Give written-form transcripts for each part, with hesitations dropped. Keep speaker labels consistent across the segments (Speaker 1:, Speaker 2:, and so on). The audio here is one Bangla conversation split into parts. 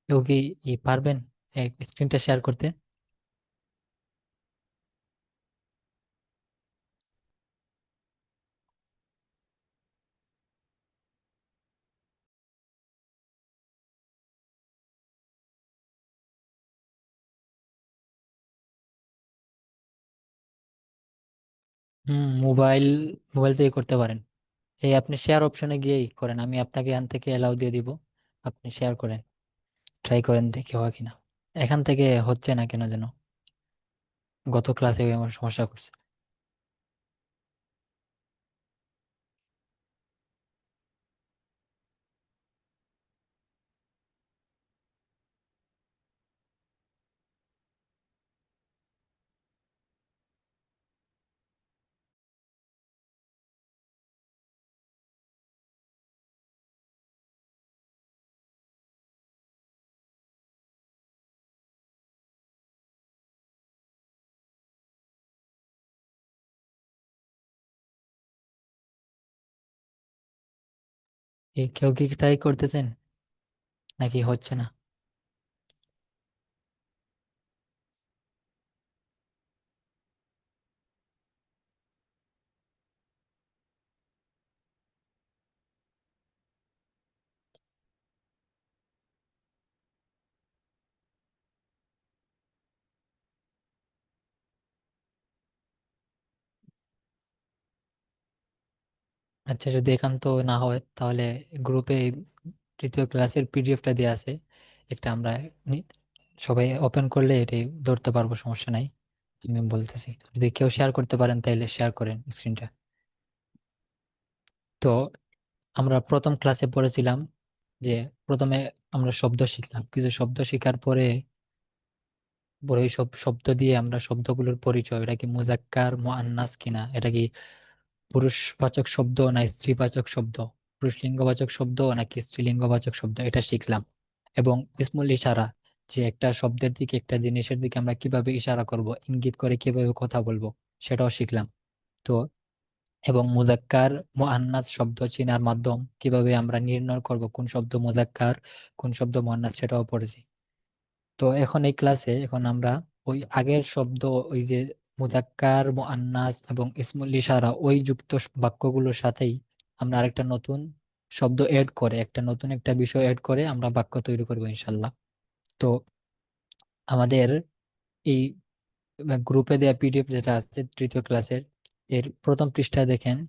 Speaker 1: কেউ কি পারবেন স্ক্রিনটা শেয়ার করতে? মোবাইল মোবাইল থেকে করতে পারেন। এই আপনি শেয়ার অপশনে গিয়েই করেন, আমি আপনাকে এখান থেকে অ্যালাউ দিয়ে দিব। আপনি শেয়ার করেন, ট্রাই করেন দেখি হয় কিনা। এখান থেকে হচ্ছে না কেন যেন, গত ক্লাসে আমার সমস্যা করছে। কেউ কি ট্রাই করতেছেন নাকি হচ্ছে না? আচ্ছা, যদি একান্ত না হয় তাহলে গ্রুপে তৃতীয় ক্লাসের পিডিএফটা দেওয়া আছে একটা, আমরা নি- সবাই ওপেন করলে এটাই ধরতে পারবো, সমস্যা নাই। আমি বলতেছি, যদি কেউ শেয়ার করতে পারেন তাহলে শেয়ার করেন স্ক্রিনটা। তো আমরা প্রথম ক্লাসে পড়েছিলাম যে প্রথমে আমরা শব্দ শিখলাম, কিছু শব্দ শেখার পরে পরে ওই সব শব্দ দিয়ে আমরা শব্দগুলোর পরিচয়, এটা কি মুজাক্কার মুআন্নাস কিনা, এটা কি পুরুষবাচক শব্দ না স্ত্রীবাচক শব্দ, পুরুষলিঙ্গবাচক শব্দ নাকি স্ত্রীলিঙ্গবাচক শব্দ, এটা শিখলাম। এবং ইসমুল ইশারা, যে একটা শব্দের দিকে একটা জিনিসের দিকে আমরা কিভাবে ইশারা করব, ইঙ্গিত করে কিভাবে কথা বলবো, সেটাও শিখলাম। তো এবং মুজাক্কার মুআন্নাস শব্দ চেনার মাধ্যম কিভাবে আমরা নির্ণয় করব কোন শব্দ মুজাক্কার কোন শব্দ মুআন্নাস, সেটাও পড়েছি। তো এখন এই ক্লাসে এখন আমরা ওই আগের শব্দ, ওই যে মুজাক্কার মুআন্নাস এবং ইসমুল ইশারা ওই যুক্ত বাক্যগুলোর সাথেই আমরা আরেকটা নতুন শব্দ এড করে, একটা নতুন একটা বিষয় এড করে আমরা বাক্য তৈরি করবো ইনশাল্লাহ। তো আমাদের এই গ্রুপে দেওয়া পিডিএফ যেটা আছে তৃতীয় ক্লাসের, এর প্রথম পৃষ্ঠায় দেখেন,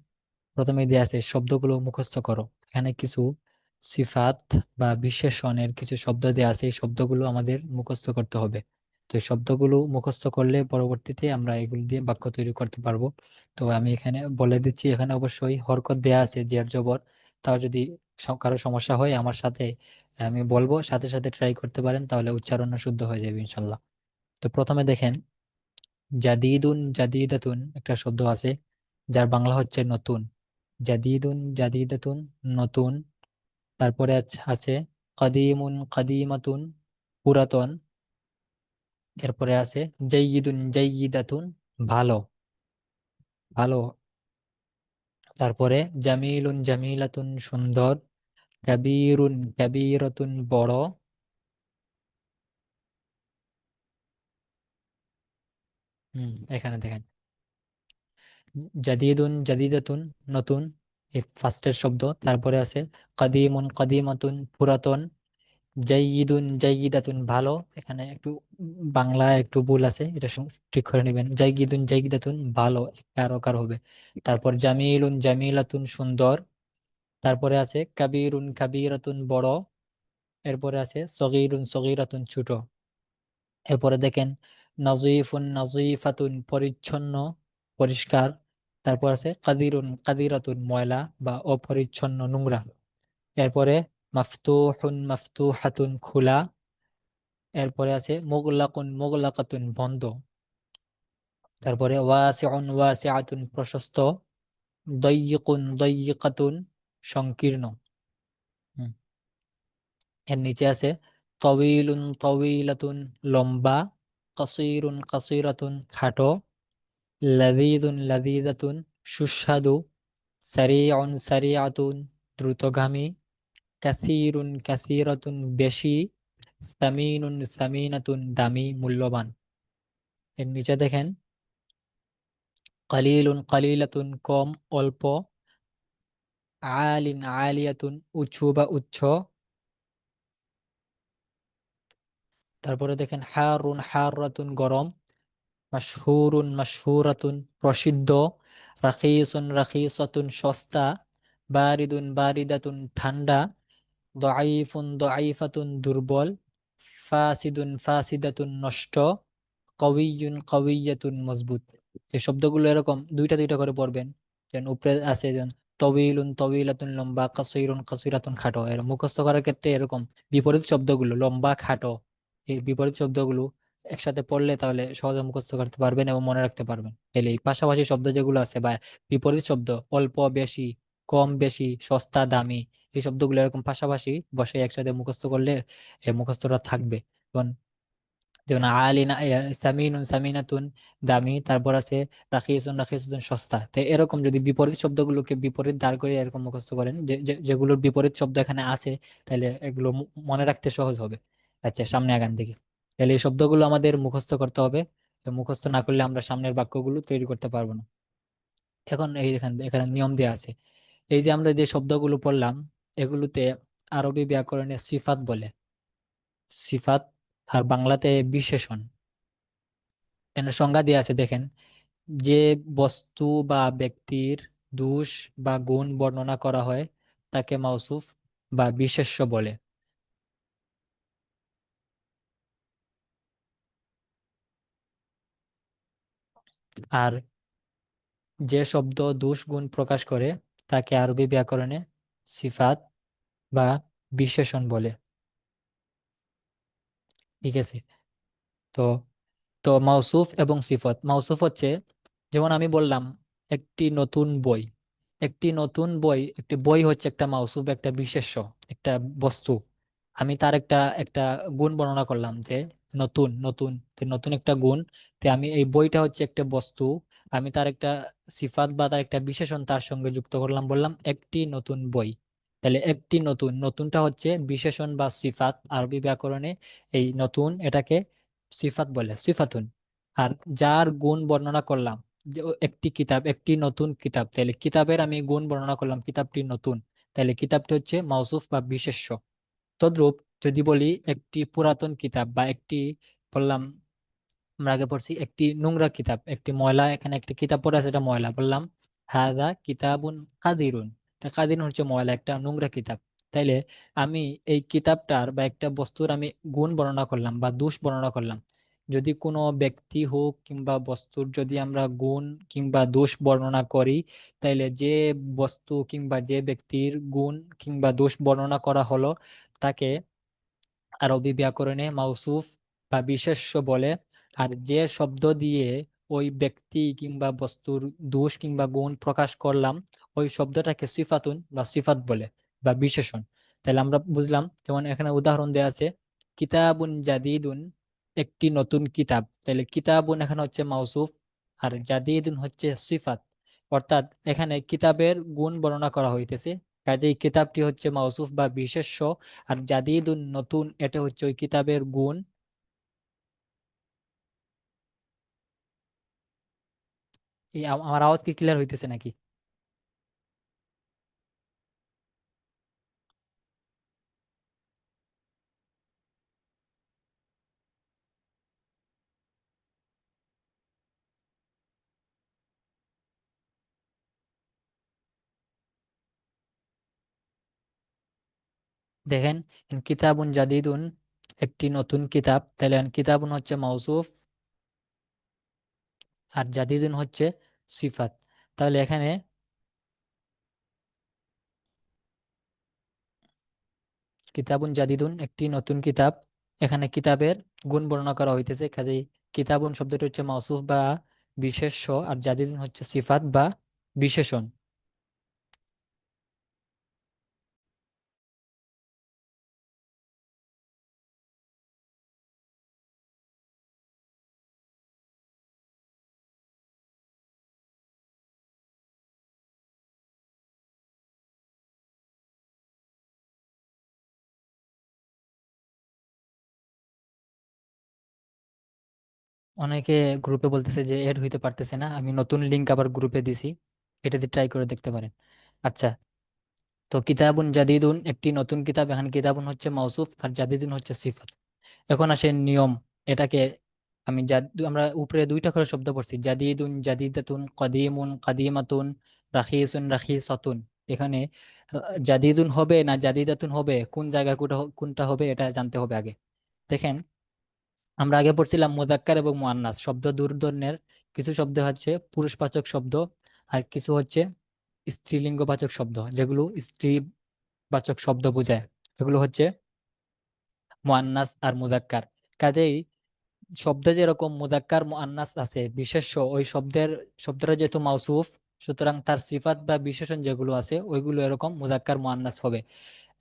Speaker 1: প্রথমে দেয়া আছে শব্দগুলো মুখস্থ করো। এখানে কিছু সিফাত বা বিশেষণের কিছু শব্দ দেয়া আছে, এই শব্দগুলো আমাদের মুখস্থ করতে হবে। তো এই শব্দগুলো মুখস্থ করলে পরবর্তীতে আমরা এগুলো দিয়ে বাক্য তৈরি করতে পারবো। তো আমি এখানে বলে দিচ্ছি, এখানে অবশ্যই হরকত দেয়া আছে জের জবর। তাও যদি কারো সমস্যা হয় আমার সাথে, আমি বলবো, সাথে সাথে ট্রাই করতে পারেন, তাহলে উচ্চারণ শুদ্ধ হয়ে যাবে ইনশাল্লাহ। তো প্রথমে দেখেন, জাদিদুন জাদিদাতুন একটা শব্দ আছে যার বাংলা হচ্ছে নতুন। জাদিদুন জাদিদাতুন, নতুন। তারপরে আছে কাদিমুন কাদিমাতুন, পুরাতন। এরপরে আছে জাইয়িদুন জাইয়িদাতুন, ভালো ভালো। তারপরে জামিলুন জামিলাতুন, সুন্দর। কাবীরুন কাবীরাতুন, বড়। এখানে দেখেন, জাদিদুন জাদিদাতুন, নতুন, এই ফার্স্টের শব্দ। তারপরে আছে কাদিমুন কাদিমাতুন, পুরাতন। জাইয়িদুন জাইয়িদাতুন, ভালো। এখানে একটু বাংলা একটু ভুল আছে, এটা ঠিক করে নেবেন। জাইয়িদুন জাইয়িদাতুন, ভালো, কারো কার হবে। তারপর জামিলুন জামিলাতুন, সুন্দর। তারপরে আছে কাবীরুন কাবীরাতুন, বড়। এরপরে আছে সগীরুন সগীরাতুন, ছোট। এরপরে দেখেন নাজিফুন নাজিফাতুন, পরিচ্ছন্ন, পরিষ্কার। তারপর আছে কাদিরুন কাদিরাতুন, ময়লা বা অপরিচ্ছন্ন, নোংরা। এরপরে মাফতুহুন মাফতুহাতুন, খোলা। এরপরে আছে মুগলাকুন মুগলাকাতুন, বন্ধ। তারপরে ওয়াসিউন ওয়াসিআতুন, প্রশস্ত। দাইয়িকুন দাইয়িকাতুন, সংকীর্ণ। হুম। এর নিচে আছে তাওয়ীলুন তাওয়ীলাতুন, লম্বা। কাসীরুন কাসীরাতুন, খাটো। লাযীযুন লাযীযাতুন, সুস্বাদু। সারিউন সারিআতুন, দ্রুতগামী। কাসীরুন কাসীরাতুন, বেশি। সামিনুন সামিনাতুন দামি মূল্যবান। এর নিচে দেখেন কালিলুন কালিলাতুন কম অল্প, আলিন আলিয়াতুন উঁচু বা উচ্চ। তারপরে দেখেন হারুন হারাতুন গরম, মাশহুরুন মাশহুরাতুন প্রসিদ্ধ, রাখিসুন রাখিসাতুন সস্তা, বারিদুন বারিদাতুন ঠান্ডা, দআইফুন দআইফাতুন দুর্বল, ফাসিদুন ফাসিদাতুন নষ্ট, কওয়িয়ুন কওয়িয়াতুন মজবুত। এই শব্দগুলো এরকম দুইটা দুইটা করে পড়বেন। যেন উপরে আছে যেন তবিলুন তবিলাতুন লম্বা, কাসিরুন কাসিরাতুন খাটো। এর মুখস্থ করার ক্ষেত্রে এরকম বিপরীত শব্দগুলো লম্বা খাটো, এই বিপরীত শব্দগুলো একসাথে পড়লে তাহলে সহজে মুখস্থ করতে পারবেন এবং মনে রাখতে পারবেন। তাহলে এই পাশাপাশি শব্দ যেগুলো আছে বা বিপরীত শব্দ অল্প বেশি, কম বেশি, সস্তা দামি, এই শব্দগুলো এরকম পাশাপাশি বসে একসাথে মুখস্থ করলে এই মুখস্থটা থাকবে। যেমন যেমন আলিনা সামিনুন সামিনাতুন দামি, তারপর আছে রাখিসুন রাখিসুন সস্তা। তো এরকম যদি বিপরীত শব্দগুলোকে বিপরীত দাঁড় করে এরকম মুখস্থ করেন যেগুলোর বিপরীত শব্দ এখানে আছে, তাহলে এগুলো মনে রাখতে সহজ হবে। আচ্ছা, সামনে আগান দেখি। তাহলে এই শব্দগুলো আমাদের মুখস্থ করতে হবে। তো মুখস্থ না করলে আমরা সামনের বাক্যগুলো তৈরি করতে পারবো না। এখন এই এখানে এখানে নিয়ম দেওয়া আছে। এই যে আমরা যে শব্দগুলো পড়লাম, এগুলোতে আরবি ব্যাকরণে সিফাত বলে, সিফাত, আর বাংলাতে বিশেষণ। এখানে সংজ্ঞা দিয়ে আছে দেখেন, যে বস্তু বা ব্যক্তির দোষ বা গুণ বর্ণনা করা হয় তাকে মাউসুফ বা বিশেষ্য বলে। আর যে শব্দ দোষ গুণ প্রকাশ করে তাকে আরবি ব্যাকরণে সিফাত বা বিশেষণ বলে। ঠিক আছে। তো তো মাউসুফ এবং সিফত, মাউসুফ হচ্ছে যেমন আমি বললাম একটি নতুন বই, একটি নতুন বই, একটি বই হচ্ছে একটা মাউসুফ, একটা বিশেষ্য, একটা বস্তু। আমি তার একটা একটা গুণ বর্ণনা করলাম যে নতুন নতুন, তো নতুন একটা গুণ। তো আমি এই বইটা হচ্ছে একটা বস্তু, আমি তার একটা সিফাত বা তার একটা বিশেষণ তার সঙ্গে যুক্ত করলাম, বললাম একটি নতুন বই। তাহলে একটি নতুন, নতুনটা হচ্ছে বিশেষণ বা সিফাত আরবি ব্যাকরণে। এই নতুন এটাকে সিফাত বলে, সিফাতুন। আর যার গুণ বর্ণনা করলাম, যে একটি কিতাব, একটি নতুন কিতাব, তাহলে কিতাবের আমি গুণ বর্ণনা করলাম কিতাবটি নতুন, তাহলে কিতাবটি হচ্ছে মাউসুফ বা বিশেষ্য। তদ্রূপ যদি বলি একটি পুরাতন কিতাব বা একটি, বললাম আমরা আগে পড়ছি একটি নোংরা কিতাব, একটি ময়লা, এখানে একটা কিতাব পড়ে আছে এটা ময়লা, বললাম হাদা কিতাবুন কাদিরুন। তা কাদিরুন হচ্ছে ময়লা, একটা নোংরা কিতাব। তাইলে আমি এই কিতাবটার বা একটা বস্তুর আমি গুণ বর্ণনা করলাম বা দোষ বর্ণনা করলাম। যদি কোনো ব্যক্তি হোক কিংবা বস্তুর যদি আমরা গুণ কিংবা দোষ বর্ণনা করি, তাইলে যে বস্তু কিংবা যে ব্যক্তির গুণ কিংবা দোষ বর্ণনা করা হলো তাকে আরবি ব্যাকরণে মাউসুফ বা বিশেষ্য বলে। আর যে শব্দ দিয়ে ওই ব্যক্তি কিংবা বস্তুর দোষ কিংবা গুণ প্রকাশ করলাম, ওই শব্দটাকে সিফাতুন বা সিফাত বলে বা বিশেষণ। তাহলে আমরা বুঝলাম, যেমন এখানে উদাহরণ দেওয়া আছে কিতাবুন জাদিদুন, একটি নতুন কিতাব। তাহলে কিতাবুন এখানে হচ্ছে মাউসুফ, আর জাদিদুন হচ্ছে সিফাত। অর্থাৎ এখানে কিতাবের গুণ বর্ণনা করা হইতেছে, কাজেই কিতাবটি হচ্ছে মাউসুফ বা বিশেষ্য। আর জাদিদুন নতুন, এটা হচ্ছে ওই কিতাবের গুণ। এই আমার আওয়াজ কি ক্লিয়ার হইতেছে নাকি? দেখেন কিতাবুন জাদিদুন, একটি নতুন কিতাব, তাহলে কিতাবুন হচ্ছে মাউসুফ আর জাদিদুন হচ্ছে সিফাত। তাহলে এখানে কিতাবুন জাদিদুন একটি নতুন কিতাব, এখানে কিতাবের গুণ বর্ণনা করা হইতেছে, কাজেই কিতাবুন শব্দটি হচ্ছে মাউসুফ বা বিশেষ্য, আর জাদিদুন হচ্ছে সিফাত বা বিশেষণ। অনেকে গ্রুপে বলতেছে যে এড হইতে পারতেছে না, আমি নতুন লিংক আবার গ্রুপে দিছি, এটাতে ট্রাই করে দেখতে পারেন। আচ্ছা, তো কিতাবুন জাদিদুন একটি নতুন কিতাব, এখানে কিতাবুন হচ্ছে মাউসুফ আর জাদিদুন হচ্ছে সিফাত। এখন আসে নিয়ম। এটাকে আমরা উপরে দুইটা করে শব্দ পড়ছি, জাদিদুন জাদিদাতুন, কদিমুন কাদিমাতুন, রাখিসুন রাখিসাতুন। এখানে জাদিদুন হবে না জাদিদাতুন হবে, কোন জায়গায় কোনটা হবে এটা জানতে হবে আগে। দেখেন, আমরা আগে পড়ছিলাম মুযাক্কার এবং মুআন্নাস শব্দ দুই ধরনের। কিছু শব্দ হচ্ছে পুরুষবাচক শব্দ, আর কিছু হচ্ছে স্ত্রীলিঙ্গবাচক শব্দ, যেগুলো স্ত্রীবাচক শব্দ বোঝায়। এগুলো হচ্ছে মুআন্নাস আর মুযাক্কার। কাজেই শব্দে যেরকম মুযাক্কার মুআন্নাস আছে বিশেষ্য, ওই শব্দটা যেহেতু মাউসুফ, সুতরাং তার সিফাত বা বিশেষণ যেগুলো আছে ওইগুলো এরকম মুযাক্কার মুআন্নাস হবে।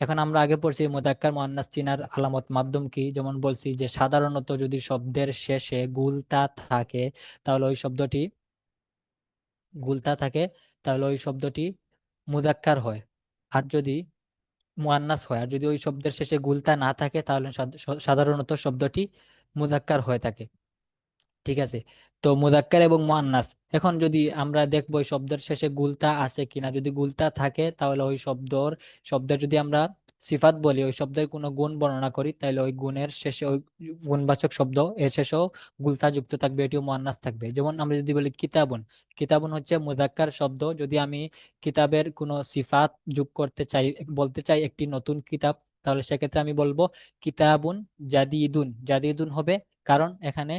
Speaker 1: এখন আমরা আগে পড়ছি মুযাক্কার মুআন্নাস চিনার আলামত মাধ্যম কি, যেমন বলছি যে সাধারণত যদি শব্দের শেষে গুলতা থাকে তাহলে ওই শব্দটি গুলতা থাকে তাহলে ওই শব্দটি মুযাক্কার হয়। আর যদি মুআন্নাস হয়, আর যদি ওই শব্দের শেষে গুলতা না থাকে তাহলে সাধারণত শব্দটি মুযাক্কার হয়ে থাকে। ঠিক আছে, তো মুযাক্কার এবং মুআন্নাস। এখন যদি আমরা দেখবো ওই শব্দের শেষে গুলতা আছে কিনা, যদি গুলতা থাকে তাহলে ওই শব্দের যদি আমরা সিফাত বলি, ওই শব্দের কোনো গুণ বর্ণনা করি, তাহলে ওই গুণের শেষে ওই গুণবাচক শব্দ এর শেষেও গুলতা যুক্ত থাকবে, এটিও মুআন্নাস থাকবে। যেমন আমরা যদি বলি কিতাবুন, কিতাবুন হচ্ছে মুযাক্কার শব্দ। যদি আমি কিতাবের কোনো সিফাত যোগ করতে চাই, বলতে চাই একটি নতুন কিতাব, তাহলে সেক্ষেত্রে আমি বলবো কিতাবুন জাদিদুন। জাদিদুন হবে কারণ এখানে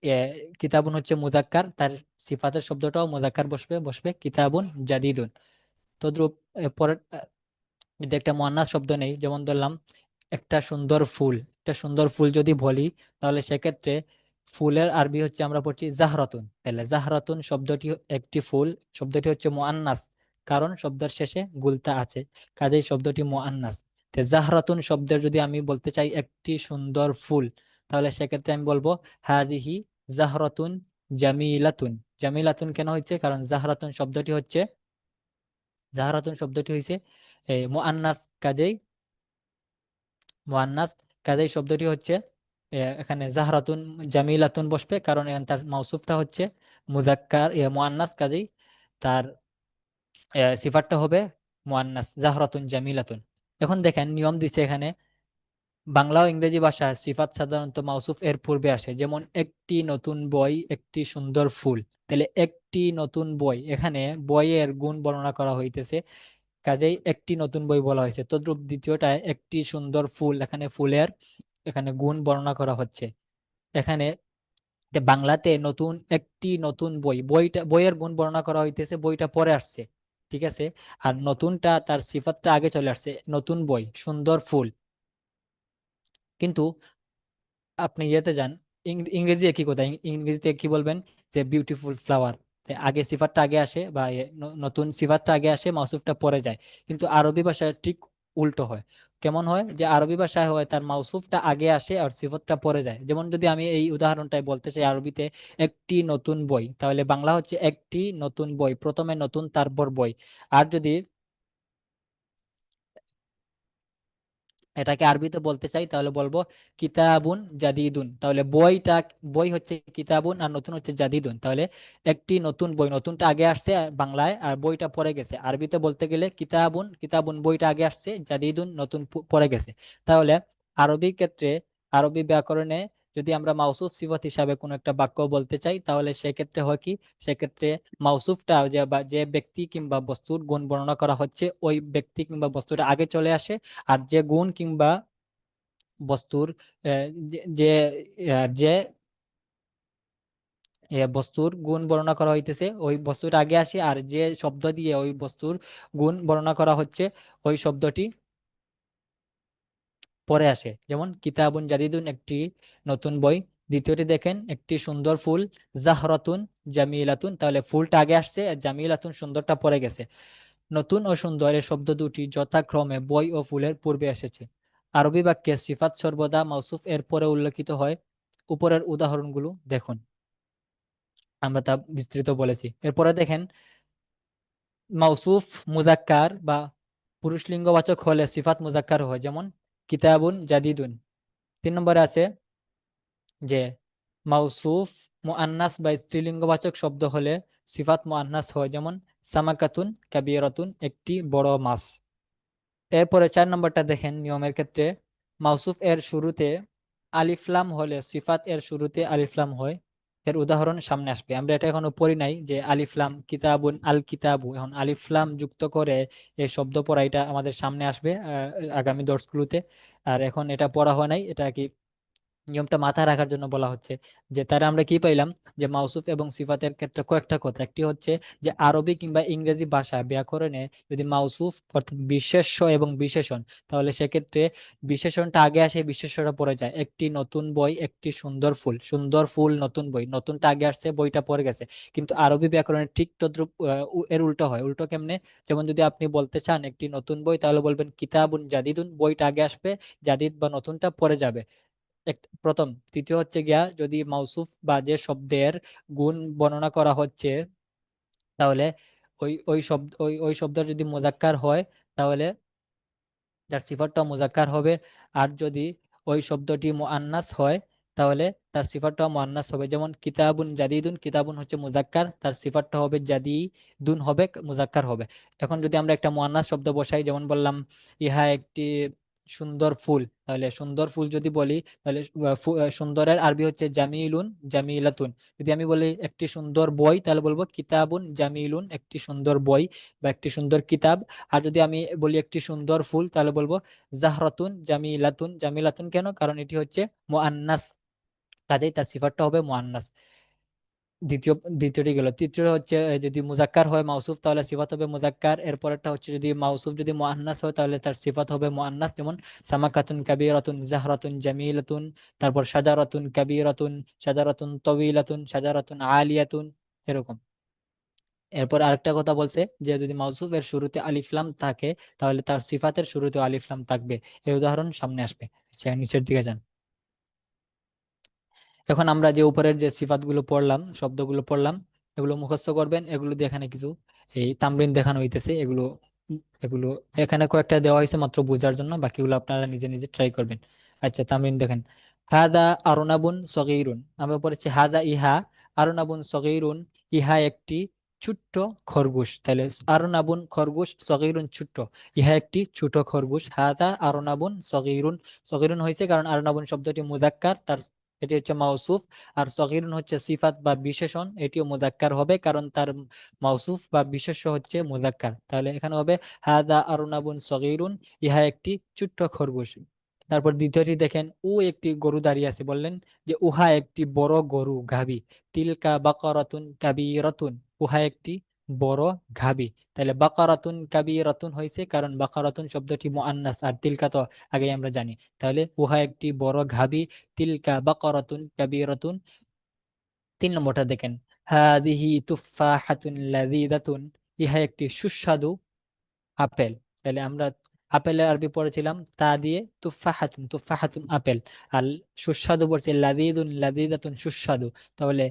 Speaker 1: এ, কিতাবুন হচ্ছে মুযাক্কার, তার সিফাতের শব্দটাও মুযাক্কার বসবে, কিতাবুন জাদিদুন। তদ্রূপ পরের যদি একটা মুআন্নাস শব্দ নেই, যেমন ধরলাম একটা সুন্দর ফুল, একটা সুন্দর ফুল যদি বলি, তাহলে সেক্ষেত্রে ফুলের আরবি হচ্ছে আমরা পড়ছি জাহরাতুন। তাহলে জাহরাতুন শব্দটি একটি ফুল, শব্দটি হচ্ছে মুআন্নাস কারণ শব্দের শেষে গুলতা আছে, কাজেই শব্দটি মুআন্নাস। তো জাহরাতুন শব্দের যদি আমি বলতে চাই একটি সুন্দর ফুল, তাহলে সেক্ষেত্রে আমি বলবো হাদিহি জাহরাতুন জামিলাতুন। জামিলাতুন কেন হচ্ছে, কারণ জাহরাতুন শব্দটি হয়েছে মুআন্নাস, মুআন্নাস কাজেই শব্দটি হচ্ছে এখানে জাহরাতুন জামিলাতুন বসবে, কারণ এখানে তার মাউসুফটা হচ্ছে মুযাক্কার মুআন্নাস, কাজেই তার সিফাতটা হবে মুআন্নাস জাহরাতুন জামিলাতুন। এখন দেখেন নিয়ম দিচ্ছে এখানে, বাংলা ও ইংরেজি ভাষা সিফাত সাধারণত মাউসুফ এর পূর্বে আসে, যেমন একটি নতুন বই, একটি সুন্দর ফুল। তাহলে একটি নতুন বই, এখানে বইয়ের গুণ বর্ণনা করা হইতেছে, কাজেই একটি নতুন বই বলা হয়েছে। তদ্রূপ দ্বিতীয়টায় একটি সুন্দর ফুল, এখানে ফুলের গুণ বর্ণনা করা হচ্ছে। এখানে বাংলাতে নতুন বই, বইয়ের গুণ বর্ণনা করা হইতেছে, বইটা পরে আসছে। ঠিক আছে, আর নতুনটা তার সিফাতটা আগে চলে আসছে, নতুন বই সুন্দর ফুল। কিন্তু আপনি ইয়েতে যান, ইংরেজি একই কথা, ইংরেজিতে কি বলবেন, যে বিউটিফুল ফ্লাওয়ার, আগে সিফাতটা আগে আসে, বা নতুন সিফাতটা আগে আসে, মাউসুফটা পরে যায়। কিন্তু আরবি ভাষায় ঠিক উল্টো হয়। কেমন হয়, যে আরবি ভাষায় হয় তার মাউসুফটা আগে আসে আর সিফাতটা পরে যায়। যেমন যদি আমি এই উদাহরণটাই বলতে চাই আরবিতে একটি নতুন বই, তাহলে বাংলা হচ্ছে একটি নতুন বই, প্রথমে নতুন তারপর বই। আর যদি এটাকে আরবিতে বলতে চাই তাহলে বলবো কিতাবুন জাদিদুন। তাহলে বই হচ্ছে কিতাবুন আর নতুন হচ্ছে জাদিদুন। তাহলে একটি নতুন বই, নতুনটা আগে আসছে বাংলায়, আর বইটা পরে গেছে। আরবিতে বলতে গেলে কিতাবুন, বইটা আগে আসছে, জাদিদুন নতুন পরে গেছে। তাহলে আরবি ক্ষেত্রে, আরবি ব্যাকরণে যদি আমরা মাউসুফ সিফাত হিসাবে কোনো একটা বাক্য বলতে চাই, তাহলে সেক্ষেত্রে হয় কি, সেক্ষেত্রে মাউসুফটা যে ব্যক্তি কিংবা বস্তুর গুণ বর্ণনা করা হচ্ছে, ওই ব্যক্তি কিংবা বস্তুটা আগে চলে আসে। আর যে গুণ কিংবা বস্তুর যে যে যে বস্তুর গুণ বর্ণনা করা হইতেছে ওই বস্তুটা আগে আসে, আর যে শব্দ দিয়ে ওই বস্তুর গুণ বর্ণনা করা হচ্ছে ওই শব্দটি পরে আসে। যেমন কিতাবুন জাদিদুন একটি নতুন বই, দ্বিতীয়টি দেখেন একটি সুন্দর ফুল, জাহরাতুন জামিলাতুন, তাহলে ফুলটা আগে আসছে আর জামিলাতুন সুন্দরটা পরে গেছে। নতুন ও সুন্দর এর শব্দ দুটি যথাক্রমে বই ও ফুলের পূর্বে এসেছে। আরবি বাক্যে সিফাত সর্বদা মাউসুফ এর পরে উল্লেখিত হয়। উপরের উদাহরণগুলো দেখুন, আমরা তা বিস্তৃত বলেছি। এরপরে দেখেন, মাউসুফ মুযাক্কার বা পুরুষলিঙ্গবাচক হলে সিফাত মুযাক্কার হয়, যেমন কিতাবুন জাদিদুন। 3 নম্বরে আছে যে মাউসুফ মুআন্নাস বা স্ত্রীলিঙ্গবাচক শব্দ হলে সিফাত মুআন্নাস হয়, যেমন সামাকাতুন কাবীরাতুন, একটি বড় মাছ। এরপরে 4 নম্বরটা দেখেন নিয়মের ক্ষেত্রে, মাউসুফ এর শুরুতে আলিফলাম হলে সিফাত এর শুরুতে আলিফলাম হয়। এর উদাহরণ সামনে আসবে, আমরা এটা এখনো পড়ি নাই যে আলিফলাম কিতাবুন আল কিতাবু, এখন আলিফলাম যুক্ত করে এই শব্দ পড়া, এটা আমাদের সামনে আসবে আগামী দর্শগুলোতে। আর এখন এটা পড়া হয় নাই, এটা কি নিয়মটা মাথায় রাখার জন্য বলা হচ্ছে। যে তারা আমরা কি পাইলাম, যে মাউসুফ এবং সিফাতের ক্ষেত্রে কয়েকটা কথা। একটি হচ্ছে যে আরবি কিংবা ইংরেজি ভাষা ব্যাকরণে যদি মাউসুফ অর্থাৎ বিশেষ্য এবং বিশেষণ, তাহলে সেক্ষেত্রে বিশেষণটা আগে আসে, বিশেষ্যটা পরে যায়। একটি নতুন বই, একটি সুন্দর ফুল, সুন্দর ফুল নতুন বই, নতুনটা আগে আসছে, বইটা পরে গেছে। কিন্তু আরবি ব্যাকরণে ঠিক তদ্রুপ এর উল্টো হয়। উল্টো কেমনে? যেমন যদি আপনি বলতে চান একটি নতুন বই, তাহলে বলবেন কিতাবুন জাদিদুন, বইটা আগে আসবে, জাদিদ বা নতুনটা পরে যাবে। প্রথম। তৃতীয় হচ্ছে গিয়া যদি মাউসুফ বা যে শব্দের গুণ বর্ণনা করা হচ্ছে, তাহলে ওই শব্দের যদি মুজাক্কার হয়, তাহলে তার সিফাতটাও মুজাক্কার হবে। আর যদি ওই শব্দটি মুআন্নাস হয়, তাহলে তার সিফাতটাও মুআন্নাস হবে। যেমন কিতাবুন জাদিদুন, কিতাবুন হচ্ছে মুজাক্কার, তার সিফাতটা হবে জাদিদুন, হবে মুজাক্কার হবে। এখন যদি আমরা একটা মুআন্নাস শব্দ বসাই, যেমন বললাম ইহা একটি সুন্দর ফুল, তাহলে সুন্দর ফুল যদি বলি, তাহলে সুন্দরের আরবি হচ্ছে জামিলুন জামিলাতুন। যদি আমি বলি একটি সুন্দর বই, তাহলে বলবো কিতাবুন জামিলুন, একটি সুন্দর বই বা একটি সুন্দর কিতাব। আর যদি আমি বলি একটি সুন্দর ফুল, তাহলে বলবো জাহরাতুন জামিলাতুন। জামিলাতুন কেন? কারণ এটি হচ্ছে মুআন্নাস, কাজেই তার সিফাতটা হবে মুআন্নাস। দ্বিতীয় দ্বিতীয়টি গেল। তৃতীয় হচ্ছে যদি মুজাক্কার হয় মাউসুফ, তাহলে সিফাত হবে মুজাক্কার। এরপরটা হচ্ছে যদি মাউসুফ যদি মুআন্নাস হয়, তাহলে তার সিফাত হবে মুআন্নাস। যেমন সামাকাতুন কাবীরাতুন জাহরাতুন জামিলাতুন, তারপর শাজারাতুন কাবীরাতুন, শাজারাতুন তাওয়িলাতুন, শাজারাতুন আলিয়াতুন, এরকম। এরপর আরেকটা কথা বলছে যে যদি মাউসুফের শুরুতে আলিফ লাম থাকে, তাহলে তার সিফাতের শুরুতে আলিফ লাম থাকবে। এই উদাহরণ সামনে আসবে। আচ্ছা, নিচের দিকে যান। এখন আমরা যে উপরের যে সিফাতগুলো পড়লাম, শব্দগুলো পড়লাম, এগুলো মুখস্থ করবেন। এগুলো দিয়ে এখানে কিছু এই তামরিন দেখানো হইতেছে, এগুলো এগুলো এখানে কয়েকটা দেওয়া হয়েছে মাত্র বোঝার জন্য, বাকিগুলো আপনারা নিজে নিজে ট্রাই করবেন। আচ্ছা, তামরিন দেখেন। হাদা আরুনাবুন সগীরুন, আমরা পড়েছি হাজা ইহা, আরুনাবুন সগীরুন, ইহা একটি ছোট্ট খরগোশ। তাহলে আরুনাবুন খরগোশ, সগীরুন ছোট্ট, ইহা একটি ছোট খরগোশ। হাদা আরুনাবুন সগীরুন, সগীরুন হয়েছে কারণ আরুনাবুন শব্দটি মুযাক্কার, তার এটি হচ্ছে মাউসুফ। আর সগীরুন হচ্ছে সিফাত বা বিশেষণ, এটিও মুযাক্কার হবে কারণ তার মাউসুফ বা বিশেষ্য হচ্ছে মুযাক্কার। তাহলে এখানে হবে হাদা আরুনাবুন সগীরুন, ইহা একটি ছোট্ট খরগোশ। তারপর দ্বিতীয়টি দেখেন, ও একটি গরু দাঁড়িয়ে আছে, বললেন যে উহা একটি বড় গরু গাভী। তিলকা বাকারাতুন কাবীরাতুন, উহা একটি বড় গাভী। তাহলে বাকারাতুন কাবীরাতুন হয়েছে কারণ বাকারাতুন শব্দটি মুআন্নাস, আর তিলকা তো আগে আমরা জানি। তাহলে উহা একটি বড় গাভী, তিলকা বাকারাতুন কাবীরাতুন। 3 নম্বরটা দেখেন, হাদিহি তুফাহাতুন লাযীযাতুন, ইহা একটি সুস্বাদু আপেল। তাহলে আমরা আপেলের আরবি পড়েছিলাম তা দিয়ে তুফাহাতুন, তুফাহাতুন আপেল। আর সুস্বাদু পড়ছে লাযীযুন, লাযীযাতুন সুস্বাদু। তাহলে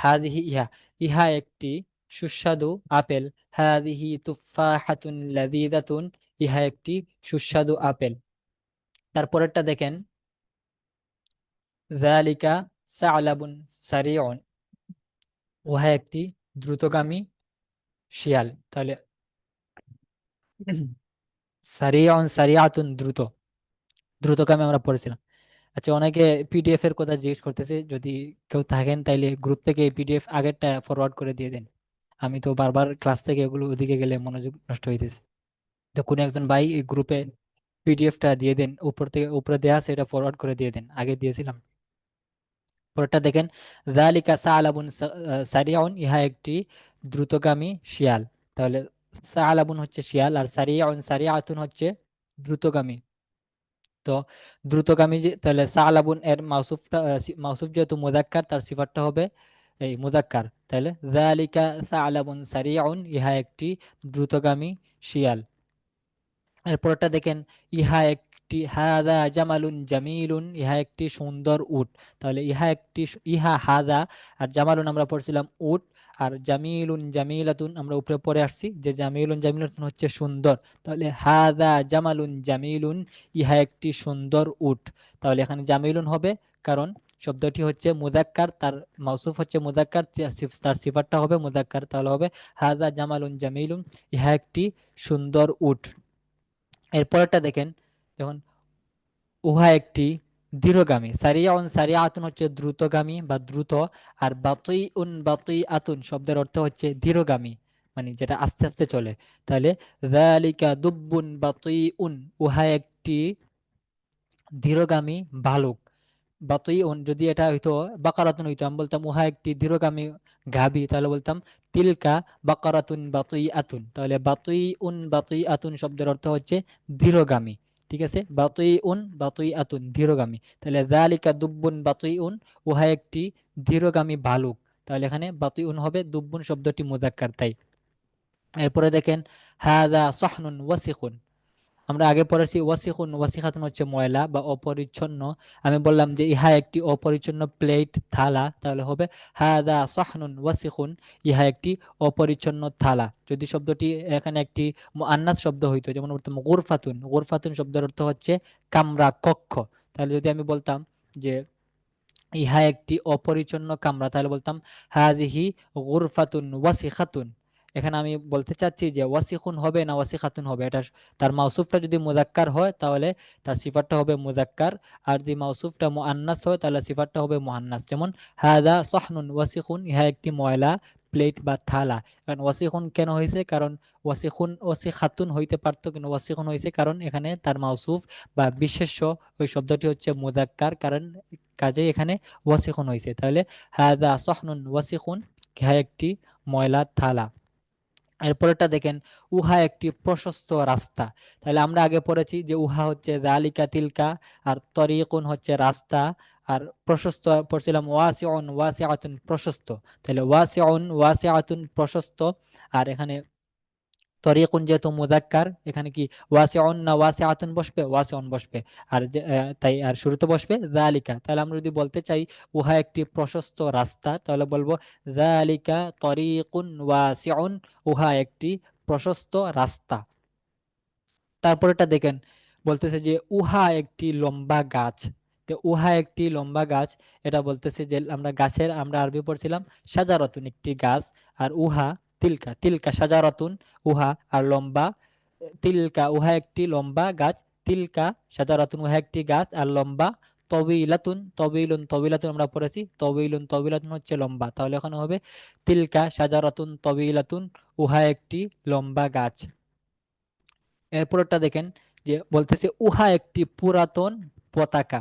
Speaker 1: হাদিহি ইহা, ইহা একটি সুস্বাদু আপেল। হাদিহি তুফাহাতুন লাযীযাতুন, ইহা একটি সুস্বাদু আপেল। তারপরেরটা দেখেন, যালিকা সা'লাবুন সারিউন, উহা একটি দ্রুতগামী শিয়াল। তাহলে সারিউন সারিআতুন দ্রুত, দ্রুতগামী আমরা পড়েছিলাম। আচ্ছা, অনেকে পিডিএফ এর কথা জিজ্ঞেস করতেছে, যদি কেউ থাকেন তাইলে গ্রুপ থেকে এই পিডিএফ আগেরটা ফরওয়ার্ড করে দিয়ে দেন। আমি তো বারবার ক্লাস থেকে এগুলো ওদিকে গেলে মনোযোগ নষ্ট হইতেছে। তো কোনো একজন ভাই এই গ্রুপে পিডিএফটা দিয়ে দেন, উপর থেকে উপরে দেয়া আছে, এটা ফরওয়ার্ড করে দিয়ে দেন, আগে দিয়েছিলাম। পরেরটা দেখেন, যালিকা সালাবুন সারিউন, ইহা একটি দ্রুতগামী শিয়াল। তাহলে সালাবুন হচ্ছে শিয়াল, আর সারিউন সারিআতুন হচ্ছে দ্রুতগামী। তো দ্রুতগামী যে, তাহলে সালাবুন এর মাউসুফটা মাউসুফ যেহেতু মুযাক্কার, তার সিফাতটা হবে এই মুযাক্কার। তাহলে যালিকা সালাবুন সারিউন, ইহা একটি দ্রুতগামী শিয়াল। এরপরটা দেখেন, ইহা একটি হাদা জামালুন জামিলুন, ইহা একটি সুন্দর উট। তাহলে ইহা হাদা, আর জামালুন আমরা পড়ছিলাম উট, আর জামিলুন জামিলাতুন আমরা উপরে পড়ে আসছি যে জামিলুন জামিলাতুন হচ্ছে সুন্দর। তাহলে হাদা জামালুন জামিলুন, ইহা একটি সুন্দর উট। তাহলে এখানে জামিলুন হবে কারণ শব্দটি হচ্ছে মুজাক্কার, তার মাউসুফ হচ্ছে মুজাক্কার, তার সিফাতটা হবে মুজাক্কার, তাহলে হবে হাযা জামালুন জামিলুন, ইহা একটি সুন্দর উট। এরপরটা দেখেন, যেমন উহা একটি ধীরগামী, সারিয়াউন সারিয়াতুন হচ্ছে দ্রুতগামী বা দ্রুত, আর বাতইউন বাতইআতুন শব্দের অর্থ হচ্ছে ধীরগামী, মানে যেটা আস্তে আস্তে চলে। তাহলে যালিকা দুব্বুন বাতইউন, উহা একটি ধীরগামী ভালুক। বাতইউন যদি এটা হইতো বাকারাতুন হইতো, আমি বলতাম উহা একটি ধীরগামী গাভী, তাহলে বলতাম তিলকা বাকারাতুন বাতইআতুন। তাহলে বাতইউন বাতইআতুন শব্দের অর্থ হচ্ছে ধীরগামী। ঠিক আছে, বাতইউন বাতইআতুন ধীরগামী। তাহলে যালিকা দুব্বুন বাতইউন, উহা একটি ধীরগামী ভালুক। তাহলে এখানে বাতইউন হবে, দুব্বুন শব্দটি মুজাক্কার তাই। এরপরে দেখেন হাযা সাহনুন ওয়াসিখুন, আমরা আগে পড়েছি ওয়াসিখুন ওয়াসিখাতুন হচ্ছে ময়লা বা অপরিচ্ছন্ন। আমি বললাম যে ইহা একটি অপরিচ্ছন্ন প্লেট থালা, তাহলে হবে হাদা সাহনুন ওয়াসিখুন, ইহা একটি অপরিচ্ছন্ন থালা। যদি শব্দটি এখানে একটি মুআন্নাস শব্দ হইতো, যেমন বলতাম গুরফাতুন, গুরফাতুন শব্দের অর্থ হচ্ছে কামরা কক্ষ, তাহলে যদি আমি বলতাম যে ইহা একটি অপরিচ্ছন্ন কামরা, তাহলে বলতাম হাজিহি গুরফাতুন ওয়াসিখাতুন। এখানে আমি বলতে চাচ্ছি যে ওয়াসিখুন হবে না ওয়াসিখাতুন হবে, এটা তার মাউসুফটা যদি মুজাক্কার হয় তাহলে তার সিফাতটা হবে মুজাক্কার, আর যদি মাউসুফটা মুআন্নাস হয় তাহলে সিফাতটা হবে মুআন্নাস। যেমন হাদা সাহনুন ওয়াসিখুন, ইহা একটি ময়লা প্লেট বা থালা। কারণ ওয়াসিখুন কেন হয়েছে, কারণ ওয়াসিখুন ওয়াসিখাতুন হইতে পারতো, কিন্তু ওয়াসিখুন হয়েছে কারণ এখানে তার মাউসুফ বা বিশেষ্য ওই শব্দটি হচ্ছে মুজাক্কার, কারণ কাজে এখানে ওয়াসিখুন হয়েছে। তাহলে হাদা সাহনুন ওয়াসিখুন, ইহা একটি ময়লা থালা। এরপরেরটা দেখেন উহা একটি প্রশস্ত রাস্তা। তাহলে আমরা আগে পড়েছি যে উহা হচ্ছে যালিকা তিলকা, আর তরিকুন হচ্ছে রাস্তা, আর প্রশস্ত পড়ছিলাম ওয়াসিউন ওয়াসিআতুন প্রশস্ত। তাহলে ওয়াসিউন ওয়াসিআতুন প্রশস্ত, আর এখানে তরিকুন যেহেতু মুজাক্কার, এখানে কি ওয়াসিউন না ওয়াসিআতুন বসবে, ওয়াসিউন বসবে। আর তাই আর শুরুতে বসবে যালিকা। তাহলে আমরা যদি বলতে চাই উহা একটি প্রশস্ত রাস্তা, তাহলে বলবো যালিকা তরিকুন ওয়াসিউন, উহা একটি প্রশস্ত রাস্তা। তারপরেটা দেখেন, বলতেছে যে উহা একটি লম্বা গাছ। তো উহা একটি লম্বা গাছ, এটা বলতেছে যে আমরা গাছের, আমরা আরবি পড়ছিলাম সাজারাতুন একটি গাছ, আর উহা তিলকা, তিলকা সাজারাতুন উহা আর লম্বা, তিলকা উহা একটি লম্বা গাছ, তিলকা সাজারাতুন উহা একটি গাছ আর লম্বা, তবিলাতুন তবিলাতুন তবিলাতুন আমরা পড়েছি, তবিলাতুন তবিলাতুন হচ্ছে লম্বা, তাহলে এখানে হবে তিলকা সাজারাতুন তবিলাতুন, উহা একটি লম্বা গাছ। এরপরটা দেখেন যে বলতেছে উহা একটি পুরাতন পতাকা।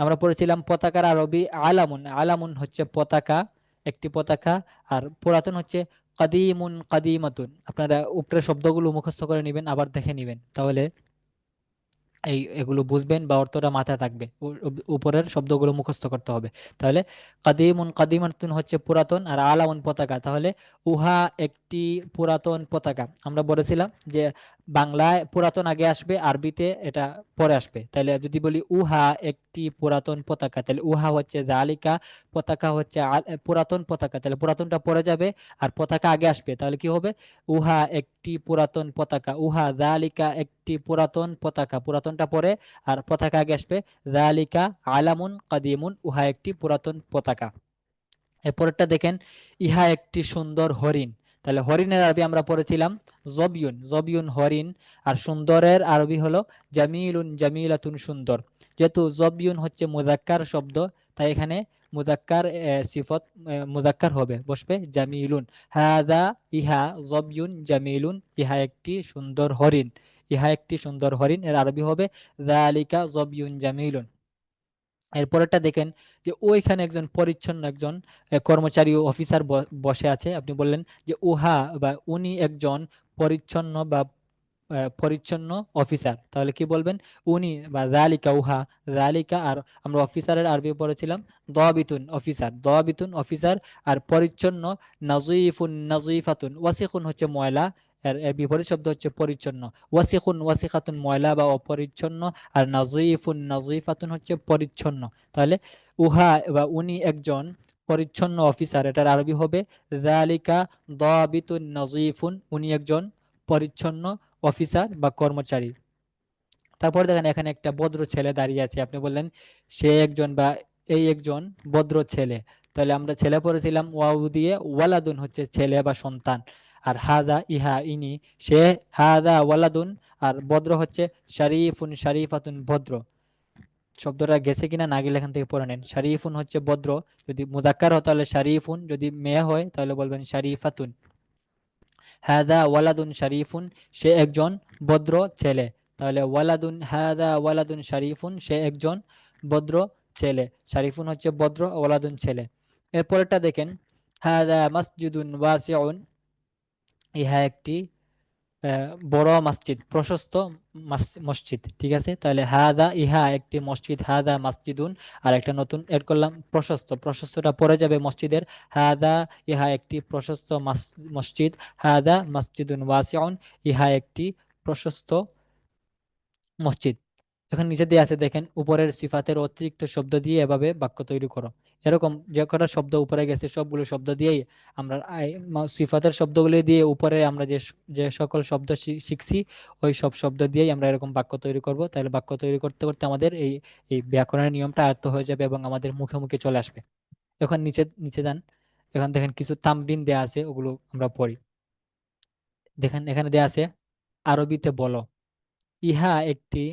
Speaker 1: আমরা পড়েছিলাম পতাকার আরবি আলামুন, আলামুন হচ্ছে পতাকা, একটি পতাকা, আর পুরাতন হচ্ছে কাদিমুন কাদিমাতুন। আপনারা উপরের শব্দগুলো মুখস্থ করে নেবেন, আবার দেখে নেবেন, তাহলে এগুলো বুঝবেন বা অর্থটা মাথায় থাকবে। উপরের শব্দগুলো মুখস্থ করতে হবে। তাহলে কাদিমুন কাদিমাতুন হচ্ছে পুরাতন, আর আলামুন পতাকা, তাহলে উহা একটি পুরাতন পতাকা। আমরা বলেছিলাম যে বাংলায় পুরাতন আগে আসবে, আরবিতে এটা পরে আসবে। তাহলে যদি বলি উহা একটি পুরাতন পতাকা, তাহলে উহা হচ্ছে জালিকা, পতাকা হচ্ছে পুরাতন পতাকা, তাহলে পুরাতনটা পরে যাবে আর পতাকা আগে আসবে, তাহলে কি হবে উহা একটি পুরাতন পতাকা, উহা যালিকা একটি পুরাতন পতাকা, পুরাতনটা পরে আর পতাকা আগে আসবে, যালিকা আলামুন কাদিমুন, উহা একটি পুরাতন পতাকা। এরপরেরটা দেখেন ইহা একটি সুন্দর হরিণ। তাহলে হরিণের আরবি আমরা পড়েছিলাম জবিউন, জবিউন হরিণ, আর সুন্দরের আরবি হলো জামিলুন জামিলাতুন সুন্দর। যেহেতু জবিউন হচ্ছে মুজাক্কার শব্দ, তাই এখানে মুজাক্কার সিফত মুজাক্কার হবে, বসবে জামিলুন। হাদা ইহা জবিউন জামিলুন, ইহা একটি সুন্দর হরিণ, ইহা একটি সুন্দর হরিণ, এর আরবি হবে যালিকা জবিউন জামিলুন। এরপরেরটা দেখেন যে ওইখানে একজন পরিচ্ছন্ন একজন কর্মচারী ও অফিসার বসে আছে। আপনি বললেন যে উহা বা উনি একজন পরিচ্ছন্ন বা পরিচ্ছন্ন অফিসার, তাহলে কি বলবেন উনি বা যালিকা উহা, যালিকা, আর আমরা অফিসারের আরবি পড়েছিলাম দাবিতুন অফিসার, দাবিতুন অফিসার, আর পরিচ্ছন্ন নাজিফুন নাজিফাতুন, ওয়াসিখুন হচ্ছে ময়লা, এর বিপরীত শব্দ হচ্ছে পরিচ্ছন্ন, ওয়াসিখুন ওয়াসিখাতুন ময়লা বা অপরিচ্ছন্ন, আর নাজিফুন নাজিফাতুন হচ্ছে পরিচ্ছন্ন। তাহলে উহা বা উনি একজন পরিচ্ছন্ন অফিসার, এটার আরবি হবে যালিকা দাবিতুন নাজিফুন, উনি একজন পরিচ্ছন্ন অফিসার বা কর্মচারী। তারপর দেখেন এখানে একটা ভদ্র ছেলে দাঁড়িয়ে আছে, আপনি বললেন সে একজন বা এই একজন ভদ্র ছেলে। তাহলে আমরা ছেলে পড়েছিলাম ওয়াও দিয়ে, ওয়ালাদুন হচ্ছে ছেলে বা সন্তান, আর হাদা ইহা ইনি, সে, হাদা ওয়ালাদুন, আর ভদ্র হচ্ছে শারিফুন শারিফাতুন ভদ্র। শব্দটা গেছে কিনা না গেলে এখান থেকে পড়ে নেন। শারিফুন হচ্ছে ভদ্র, যদি মুজাক্কার হয় তাহলে শারিফুন, যদি মেয়ে হয় তাহলে বলবেন শারিফাতুন। হাদা ওয়ালাদুন শারিফুন, সে একজন ভদ্র ছেলে। তাহলে ওয়ালাদুন, হাদা ওয়ালাদুন শারিফুন, সে একজন ভদ্র ছেলে। শারিফুন হচ্ছে ভদ্র, ওয়ালাদুন ছেলে। এরপরেরটা দেখেন, হাদা মসজিদুন ওয়াসিউন, ইহা একটি বড় মসজিদ, প্রশস্ত মসজিদ। ঠিক আছে, তাহলে হাদা ইহা একটি মসজিদ, হাদা মসজিদুন, আর একটা নতুন এড করলাম প্রশস্ত, প্রশস্তটা পড়ে যাবে মসজিদের। হাদা ইহা একটি প্রশস্ত মসজিদ, হাদা মসজিদুন ওয়াসিউন, ইহা একটি প্রশস্ত মসজিদ। এখন নিচে দিয়ে আছে দেখেন, উপরের সিফাতের অতিরিক্ত শব্দ দিয়ে এভাবে বাক্য তৈরি করো। এরকম যে কটা শব্দ উপরে গেছে সবগুলো শব্দ দিয়েই আমরা সিফাতের শব্দগুলি দিয়ে উপরে আমরা যে যে সকল শব্দ শিখছি ওই সব শব্দ দিয়েই আমরা এরকম বাক্য তৈরি করব। তাহলে বাক্য তৈরি করতে করতে আমাদের এই এই ব্যাকরণের নিয়মটা আয়ত্ত হয়ে যাবে এবং আমাদের মুখে মুখে চলে আসবে। এখন নিচে নিচে যান, এখন দেখেন কিছু তামরিন দেয়া আছে, ওগুলো আমরা পড়ি। দেখেন এখানে দেয়া আছে, আরবিতে বলো। ইহা একটি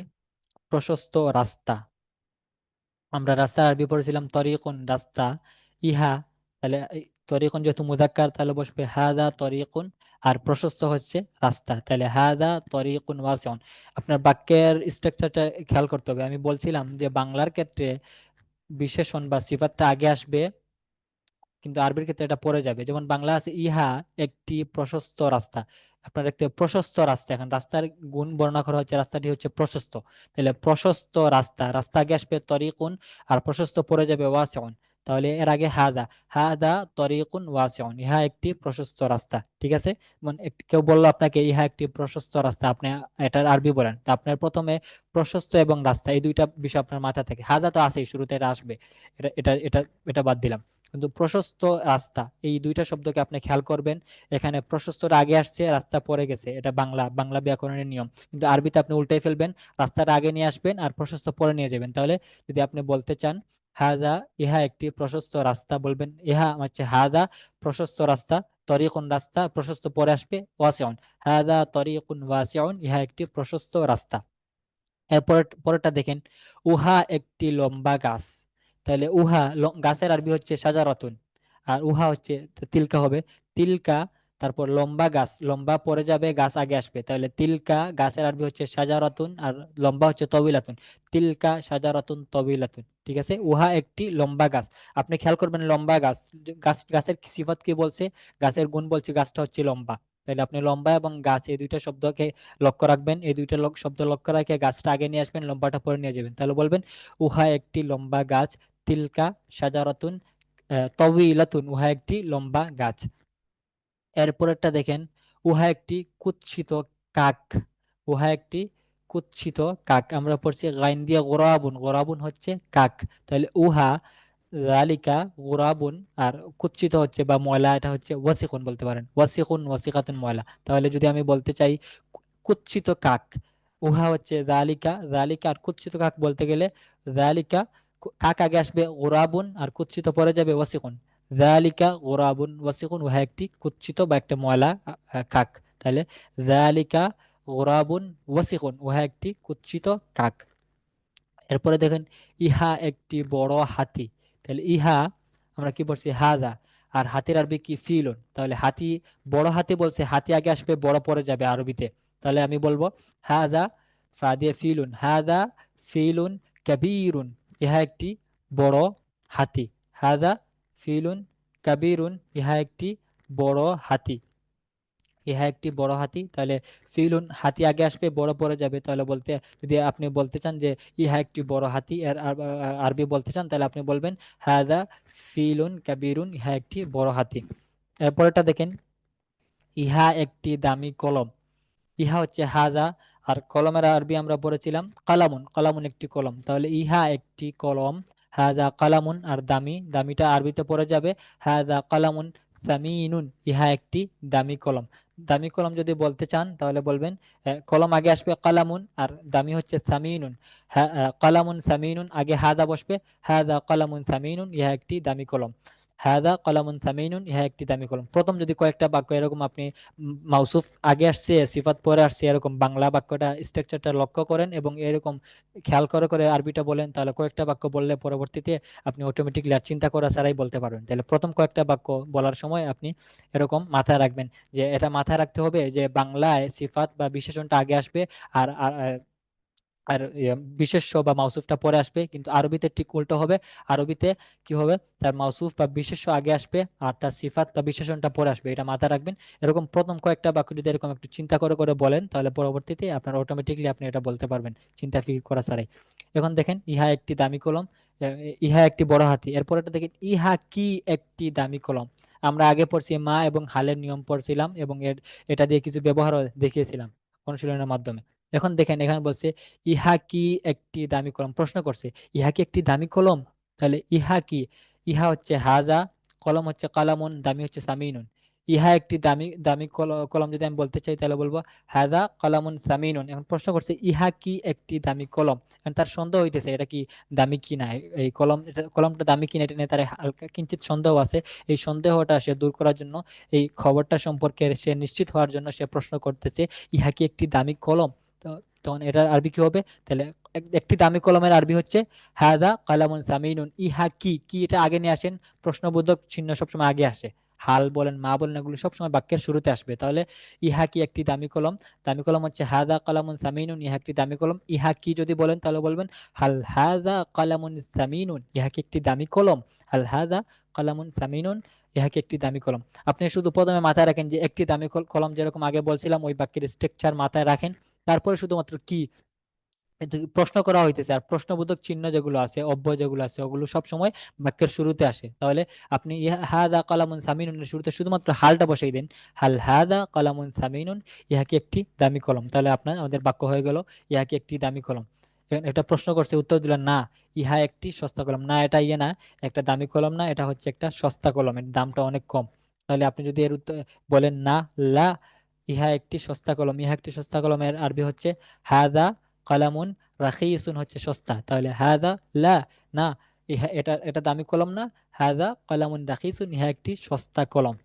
Speaker 1: প্রশস্ত রাস্তা। আমরা রাস্তার আরবি পড়েছিলাম তরিকুন, রাস্তা। ইহা, তাহলে তরিকুন যেহেতু মুজাক্কার তাহলে বসবে হাদা তরিকুন, আর প্রশস্ত হচ্ছে রাস্তা, তাহলে হাদা তরিকুন ওয়াসিউন। আপনার বাক্যের স্ট্রাকচারটা খেয়াল করতে হবে। আমি বলছিলাম যে বাংলার ক্ষেত্রে বিশেষণ বা সিফাতটা আগে আসবে, কিন্তু আরবির ক্ষেত্রে এটা পড়ে যাবে। যেমন বাংলা আছে ইহা একটি প্রশস্ত রাস্তা, আপনার একটা প্রশস্ত রাস্তা, এখন রাস্তার গুণ বর্ণনা করা হচ্ছে, রাস্তাটি হচ্ছে প্রশস্ত। তাহলে প্রশস্ত রাস্তা, রাস্তা আগে আসবে তরিকুন, আর প্রশস্ত পড়ে যাবে ওয়াসিউন। তাহলে এর আগে হাজা, হাদা তরিকুন ওয়াসিউন, ইহা একটি প্রশস্ত রাস্তা। ঠিক আছে, মানে কেউ বললো আপনাকে ইহা একটি প্রশস্ত রাস্তা, আপনি এটার আরবি বলেন, তা আপনার প্রথমে প্রশস্ত এবং রাস্তা এই দুইটা বিষয় আপনার মাথা থেকে, হাজা তো আছেই শুরুতে, এটা আসবে, এটা এটা এটা এটা বাদ দিলাম। কিন্তু প্রশস্ত রাস্তা এই দুইটা শব্দকে আপনি খেয়াল করবেন, এখানে প্রশস্তটা আগে আসছে, রাস্তা পরে গেছে, এটা বাংলা বাংলা ব্যাকরণের নিয়ম। কিন্তু আরবিতে আপনি উল্টাই ফেলবেন, রাস্তাটা আগে নিয়ে আসবেন আর প্রশস্ত পরে নিয়ে যাবেন। তাহলে যদি আপনি বলতে চান হাজা ইহা একটি প্রশস্ত রাস্তা, বলবেন ইহা হচ্ছে হাজা প্রশস্ত রাস্তা, তরিকুন রাস্তা প্রশস্ত পরে আসবে, ওয়াসিউন, হাজা তরিকুন ওয়াসিউন, ইহা একটি প্রশস্ত রাস্তা। এরপর পরেরটা দেখেন, উহা একটি লম্বা গাছ। তাহলে উহা গাছের আরবি হচ্ছে সাজারাতুন, আর উহা হচ্ছে তিলকা হবে, তিলকা, তারপর লম্বা গাছ, লম্বা পরে যাবে গাছ আগে আসবে, তাহলে তিলকা গাছের আরবি হচ্ছে সাজারাতুন, আর লম্বা হচ্ছে তবিলাতুন, তিলকা সাজারাতুন তবিলাতুন। ঠিক আছে, উহা একটি লম্বা গাছ। আপনি খেয়াল করবেন লম্বা গাছ, গাছের সিফাত কি বলছে, গাছের গুণ বলছে, গাছটা হচ্ছে লম্বা। তাহলে আপনি লম্বা এবং গাছ এই দুইটা শব্দকে লক্ষ্য রাখবেন, এই দুইটা শব্দ লক্ষ্য রাখে গাছটা আগে নিয়ে আসবেন, লম্বাটা পরে নিয়ে যাবেন। তাহলে বলবেন উহা একটি লম্বা গাছ, তিলকা সাজারাতুন তওয়িলাতুন, উহা একটি লম্বা গাছ। এরপরেরটা দেখেন, উহা একটি কুৎসিত কাক। উহা একটি কুৎসিত কাক, আমরা পড়ছি গাইন দিয়ে গোরাবুন, গোরাবুন হচ্ছে কাক। তাহলে উহা জালিকা গুরাবুন, আর কুৎসিত হচ্ছে বা ময়লা, এটা হচ্ছে ওয়াসিকুন বলতে পারেন, ওয়াসিকুন ওয়াসিকাতুন ময়লা। তাহলে যদি আমি বলতে চাই কুৎসিত কাক, উহা হচ্ছে জালিকা, জালিকা, আর কুৎসিত কাক বলতে গেলে জালিকা, কাক আগে আসবে গুরাবুন, আর কুৎসিত পরে যাবে ওয়াসিকুন, জালিকা গুরাবুন ওয়াসিকুন, উহা একটি কুৎসিত বা একটা ময়লা কাক। তাহলে জালিকা গুরাবুন ওয়াসিকুন, উহা একটি কুৎসিত কাক। এরপরে দেখেন, ইহা একটি বড় হাতি। তাহলে ইহা আমরা কি বলছি হাজা, আর হাতির আরবি কি ফিলুন। তাহলে হাতি, বড় হাতি বলছে, হাতি আগে আসবে বড় পরে যাবে আরবিতে। তাহলে আমি বলবো হাজা, ফা দিয়ে ফিলুন, হাজা ফিলুন কাবীরুন, ইহা একটি বড় হাতি। হাজা ফিলুন কাবীরুন, ইহা একটি বড় হাতি, ইহা একটি বড় হাতি। তাহলে ফিলুন, হাতি আগে আসবে বড় পরে যাবে, তাহলে বলতে, যদি আপনি বলতে চান যে ইহা একটি বড় হাতি, এর আরবি বলতে চান, তাহলে আপনি বলবেন হাদা ফিলুন কাবীরুন, ইহা একটি বড় হাতি। এরপরটা দেখেন, ইহা একটি দামি কলম। ইহা হচ্ছে হাজা, আর কলমের আরবি আমরা পড়েছিলাম কালামুন, কালামুন একটি কলম। তাহলে ইহা একটি কলম, হাজা কালামুন, আর দামি, দামিটা আরবিতে পড়ে যাবে হাজা কালামুন সামিনুন, ইহা একটি দামি কলম। দামি কলম যদি বলতে চান তাহলে বলবেন কলম আগে আসবে কালামুন, আর দামি হচ্ছে সামিনুন। কালামুন সামিনুন, আগে হাদা বসবে, হাদা কালামুন সামিনুন, ইহা একটি দামি কলম। হাদা কলামুন সামিনুন, ইহা একটি দামি কলম। প্রথম যদি কয়েকটা বাক্য এরকম আপনি মাউসুফ আগে আসছে সিফাত পরে আসছে এরকম বাংলা বাক্যটা স্ট্রাকচারটা লক্ষ্য করেন এবং এরকম খেয়াল করে করে আরবিটা বলেন, তাহলে কয়েকটা বাক্য বললে পরবর্তীতে আপনি অটোমেটিকলি আর চিন্তা করা ছাড়াই বলতে পারবেন। তাহলে প্রথম কয়েকটা বাক্য বলার সময় আপনি এরকম মাথায় রাখবেন যে এটা মাথায় রাখতে হবে যে বাংলায় সিফাত বা বিশেষণটা আগে আসবে, আর আর আর বিশেষ্য বা মাউসুফটা পরে আসবে, কিন্তু আরবিতে ঠিক উল্টো হবে। আরবিতে কি হবে, তার মাউসুফ বা বিশেষ্য আগে আসবে আর তার সিফাত বা বিশেষণটা পরে আসবে, এটা মাথায় রাখবেন। এরকম প্রথম কয়েকটা বাক্য যদি এরকম একটু চিন্তা করে করে বলেন তাহলে পরবর্তীতে আপনার অটোমেটিকলি আপনি এটা বলতে পারবেন চিন্তা ফিকির করা ছাড়াই। এখন দেখেন ইহা একটি দামি কলম, ইহা একটি বড় হাতি। এরপর এটা দেখেন ইহা কি একটি দামি কলম। আমরা আগে পড়ছি মা এবং হালের নিয়ম পড়ছিলাম এবং এটা দিয়ে কিছু ব্যবহার দেখিয়েছিলাম অনুশীলনের মাধ্যমে। এখন দেখেন এখানে বলছে ইহা কি একটি দামি কলম, প্রশ্ন করছে ইহা কি একটি দামি কলম। তাহলে ইহা কি, ইহা হচ্ছে হাজা, কলম হচ্ছে কালামুন, দামি হচ্ছে সামিনুন। ইহা একটি দামি দামি কলম যদি আমি বলতে চাই তাহলে বলবো হাজা কলামুন সামিনুন। এখন প্রশ্ন করছে ইহা কি একটি দামি কলম, এখন তার সন্দেহ হইতেছে এটা কি দামি কি না, এই কলমটা দামি কিনা এটা নিয়ে তার হালকা কিঞ্চিত সন্দেহ আছে। এই সন্দেহটা সে দূর করার জন্য, এই খবরটা সম্পর্কে সে নিশ্চিত হওয়ার জন্য সে প্রশ্ন করতেছে ইহা কি একটি দামি কলম। তো তখন এটার আরবি কি হবে, তাহলে একটি দামি কলমের আরবি হচ্ছে হাদা কালামুন সামিনুন। ইহা কি, কি এটা আগে নিয়ে আসেন, প্রশ্নবোধক চিহ্ন সবসময় আগে আসে, হাল বলেন মা বলেন এগুলো সবসময় বাক্যের শুরুতে আসবে। তাহলে ইহা কি একটি দামি কলম, দামি কলম হচ্ছে হাদা কালামুন সামিনুন, ইহা একটি দামি কলম। ইহা কি যদি বলেন তাহলে বলবেন হাল হাদা কালামুন সামিনুন, ইহা কি একটি দামি কলম। হাল হাদা কালামুন সামিনুন, ইহা কি একটি দামি কলম। আপনি শুধু প্রথমে মাথায় রাখেন যে একটি দামি কলম, যেরকম আগে বলছিলাম ওই বাক্যের স্ট্রাকচার মাথায় রাখেন, তারপরে শুধুমাত্র কি কিন্তু প্রশ্ন করা হইতেছে, আর প্রশ্নবোধক চিহ্ন যেগুলো আছে অব্যয় যেগুলো আছে ওগুলো সব সময় বাক্যের শুরুতে আসে। তাহলে আপনি হাদা কালামুন সামিনুন এর শুরুতে শুধুমাত্র হালটা বসাই দেন, হাল হাদা কালামুন সামিনুন, ইহা কি একটি দামি কলম। তাহলে আপনার আমাদের বাক্য হয়ে গেল ইহা কি একটি দামি কলম। এটা প্রশ্ন করছে, উত্তর দিলেন না ইহা একটি সস্তা কলম। না এটা ইয়ে না, একটা দামি কলম না, এটা হচ্ছে একটা সস্তা কলম, এর দামটা অনেক কম। তাহলে আপনি যদি এর উত্তর বলেন না, লা ইহা একটি সস্তা কলম, ইহা একটি সস্তা কলমের আরবি হচ্ছে হাদা কালামুন রাখিসুন, হচ্ছে সস্তা। তাহলে হাদা লা, না ইহা এটা এটা দামি কলম না, হাদা কালামুন রাখিসুন, ইহা একটি সস্তা কলম।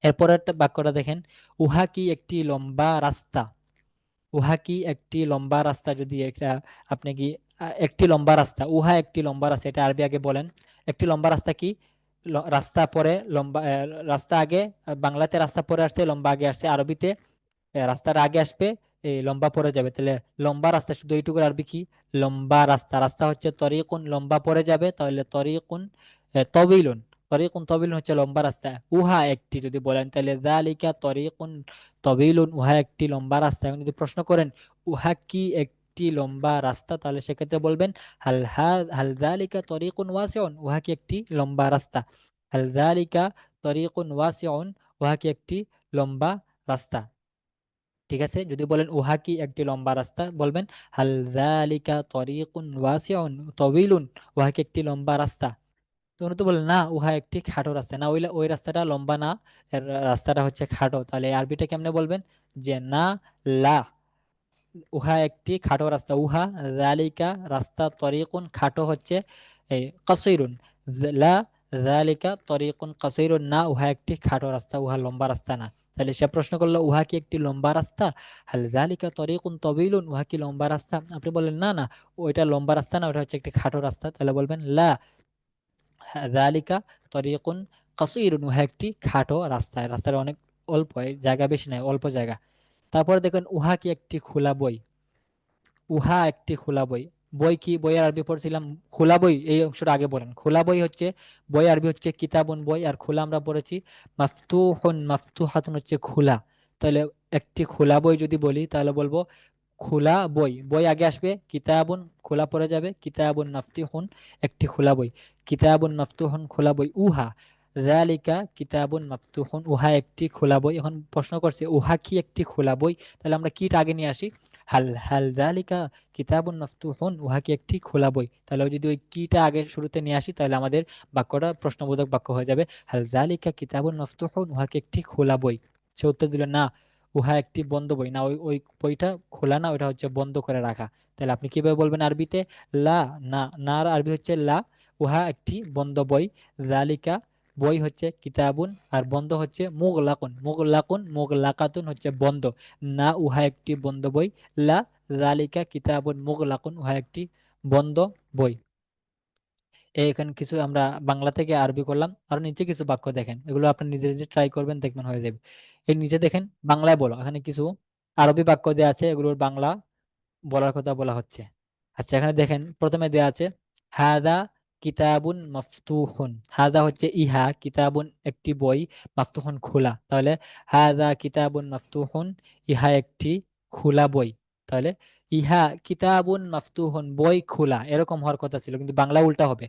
Speaker 1: এরপর একটা বাক্যটা দেখেন উহা কি একটি লম্বা রাস্তা। উহা কি একটি লম্বা রাস্তা, যদি একটা আপনি কি একটি লম্বা রাস্তা, উহা একটি লম্বা রাস্তা, এটা আরবি আগে বলেন। একটি লম্বা রাস্তা কি, রাস্তা পরে লম্বা, রাস্তা আগে, বাংলাতে রাস্তা পরে আসছে, লম্বা আগে আসছে, আরবিতে রাস্তার আগে আসবে, এই লম্বা পরে যাবে। তাহলে লম্বা রাস্তা শুধু এইটুকুর আরবি কি, লম্বা রাস্তা। রাস্তা হচ্ছে তরিকুন, লম্বা পরে যাবে, তাহলে তরিকুন তবিলুন। তরিকুন তবিলুন হচ্ছে লম্বা রাস্তা। উহা একটি যদি বলেন তাহলে যালিকা তরিকুন তবিলুন, উহা একটি লম্বা রাস্তা। এখন যদি প্রশ্ন করেন উহা কি একটি লম্বা রাস্তা, তাহলে সেক্ষেত্রে বলবেন হাল যালিকা তরিকুন ওয়াসিউন, উহা কি একটি লম্বা রাস্তা। হাল যালিকা তরিকুন ওয়াসিউন, উহা কি একটি লম্বা রাস্তা। ঠিক আছে, যদি বলেন উহা কি একটি লম্বা রাস্তা বলবেন হাল যালিকা তরিকুন ওয়াসিউন তবিলুন, উহা কি একটি লম্বা রাস্তা। তো উনি তো বললেন না উহা একটি খাটো রাস্তা, না ওই ওই রাস্তাটা লম্বা না, এর রাস্তাটা হচ্ছে খাটো। তাহলে এই আরবিটা কেমনে বলবেন যে না, লা উহা একটি খাটো রাস্তা, উহা যালিকা রাস্তা, তরিকুন খাটো হচ্ছে এই কাসিরুন, লা যালিকা তরিকুন কাসিরুন, না উহা একটি খাটো রাস্তা, উহা লম্বা রাস্তা না। তাহলে সে প্রশ্ন করলো উহা কি একটি লম্বা রাস্তা, হাল যালিকা তরিকুন তবিলুন, উহা কি লম্বা রাস্তা। আপনি বললেন না না ওইটা লম্বা রাস্তা না, ওটা হচ্ছে একটি খাটো রাস্তা। তাহলে বলবেন লা যালিকা তরিকুন কাসিরুন, উহা একটি খাটো রাস্তা, রাস্তাটা অনেক অল্প, জায়গা বেশি নাই, অল্প জায়গা। তারপরে দেখেন উহা কি একটি খোলা বই। উহা একটি খোলা বই, বই কি, বইয়ের আরবি পড়ছিলাম খোলা বই, এই অংশটা আগে বলেন। খোলা বই হচ্ছে, বই আরবি হচ্ছে কিতাবুন বই, আর খোলা আমরা পড়েছি মাফতুহুন, মাফতুহাতুন হচ্ছে খোলা। তাহলে একটি খোলা বই যদি বলি তাহলে বলবো খোলা বই, বই আগে আসবে, কিতাবুন খোলা পড়ে যাবে, কিতাবুন মাফতুহুন একটি খোলা বই, কিতাবুন মাফতুহুন খোলা বই। উহা যালিকা কিতাবুন মাফতুহুন, উহা একটি খোলা বই। এখন প্রশ্ন করছে উহা কি একটি খোলা বই, তাহলে আমরা কিটা আগে নিয়ে আসি, হাল হাল জালিকা কিতাবুন মাফতুহুন, উহা কি একটি খোলা বই। তাহলে যদি ওই কিটা আগে শুরুতে নিয়ে আসি তাহলে আমাদের বাক্যটা প্রশ্নবোধক বাক্য হয়ে যাবে। হাল জালিকা কিতাবুন মাফতুহুন, উহা কি একটি খোলা বই। সে উত্তর দিল না, উহা একটি বন্ধ বই। না, ওই ওই বইটা খোলা না, ওটা হচ্ছে বন্ধ করে রাখা। তাহলে আপনি কিভাবে বলবেন আরবিতে? লা, না, না আর আরবি হচ্ছে লা, উহা একটি বন্ধ বই। জালিকা বই হচ্ছে কিতাবুন, আর বন্ধ হচ্ছে মুগলাকুন, মুগলাকুন মুগলাকাতুন হচ্ছে বন্ধ। না, উহা একটি বন্ধ বই। লা যালিকা কিতাবুন মুগলাকুন, উহা একটি বন্ধ বই। এখানে কিছু আমরা বাংলা থেকে আরবি করলাম। আর নিচে কিছু বাক্য দেখেন, এগুলো আপনি নিজে নিজে ট্রাই করবেন, দেখবেন হয়ে যাবে। এর নিচে দেখেন বাংলায় বলো, এখানে কিছু আরবি বাক্য দেওয়া আছে, এগুলোর বাংলা বলার কথা বলা হচ্ছে। আচ্ছা, এখানে দেখেন প্রথমে দেয়া আছে হাদা কিতাবুন মাফতুহুন। হাদা হচ্ছে ইহা, কিতাবুন একটি বই, মাফতুহুন খোলা। তাহলে হাদা কিতাবুন মাফতুহুন, ইহা একটি খোলা বই। তাহলে ইহা কিতাবুন মাফতুহুন, বই খোলা, এরকম হওয়ার কথা ছিল, কিন্তু বাংলা উল্টা হবে।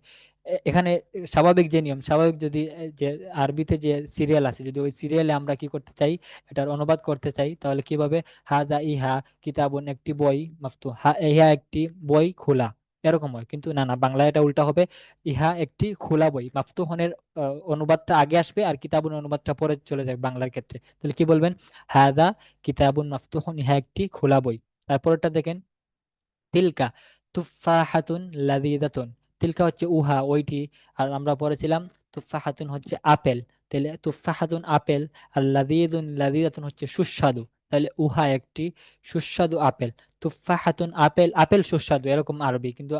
Speaker 1: এখানে স্বাভাবিক যে নিয়ম, স্বাভাবিক যদি যে আরবিতে যে সিরিয়াল আছে, যদি ওই সিরিয়ালে আমরা কি করতে চাই, এটার অনুবাদ করতে চাই, তাহলে কিভাবে? হাজা ইহা কিতাবুন একটি বই, মাফতু ইহা একটি বই খোলা, এরকম হয়। কিন্তু না, না, বাংলায় এটা উল্টা হবে। ইহা একটি খোলা বই, মাফতুহনের অনুবাদটা আগে আসবে আর কিতাবুন অনুবাদটা পরে চলে যাবে বাংলার ক্ষেত্রে। তাহলে কি বলবেন? হাদা কিতাবুন মাফতুহুন, ইহা একটি খোলা বই। তারপরটা দেখেন তিলকা তুফাহাতুন লাযীযাতুন। তিলকা হচ্ছে উহা, ওইটি। আর আমরা পড়েছিলাম তুফাহাতুন হচ্ছে আপেল। তাহলে তুফাহাতুন আপেল, আর লাযীযুন লাযীযাতুন হচ্ছে সুস্বাদু। তাহলে উহা একটি সুস্বাদু আপেল। তুফাহাতুন আপেল, আপেল সুস্বাদু, এরকম আরবি। কিন্তু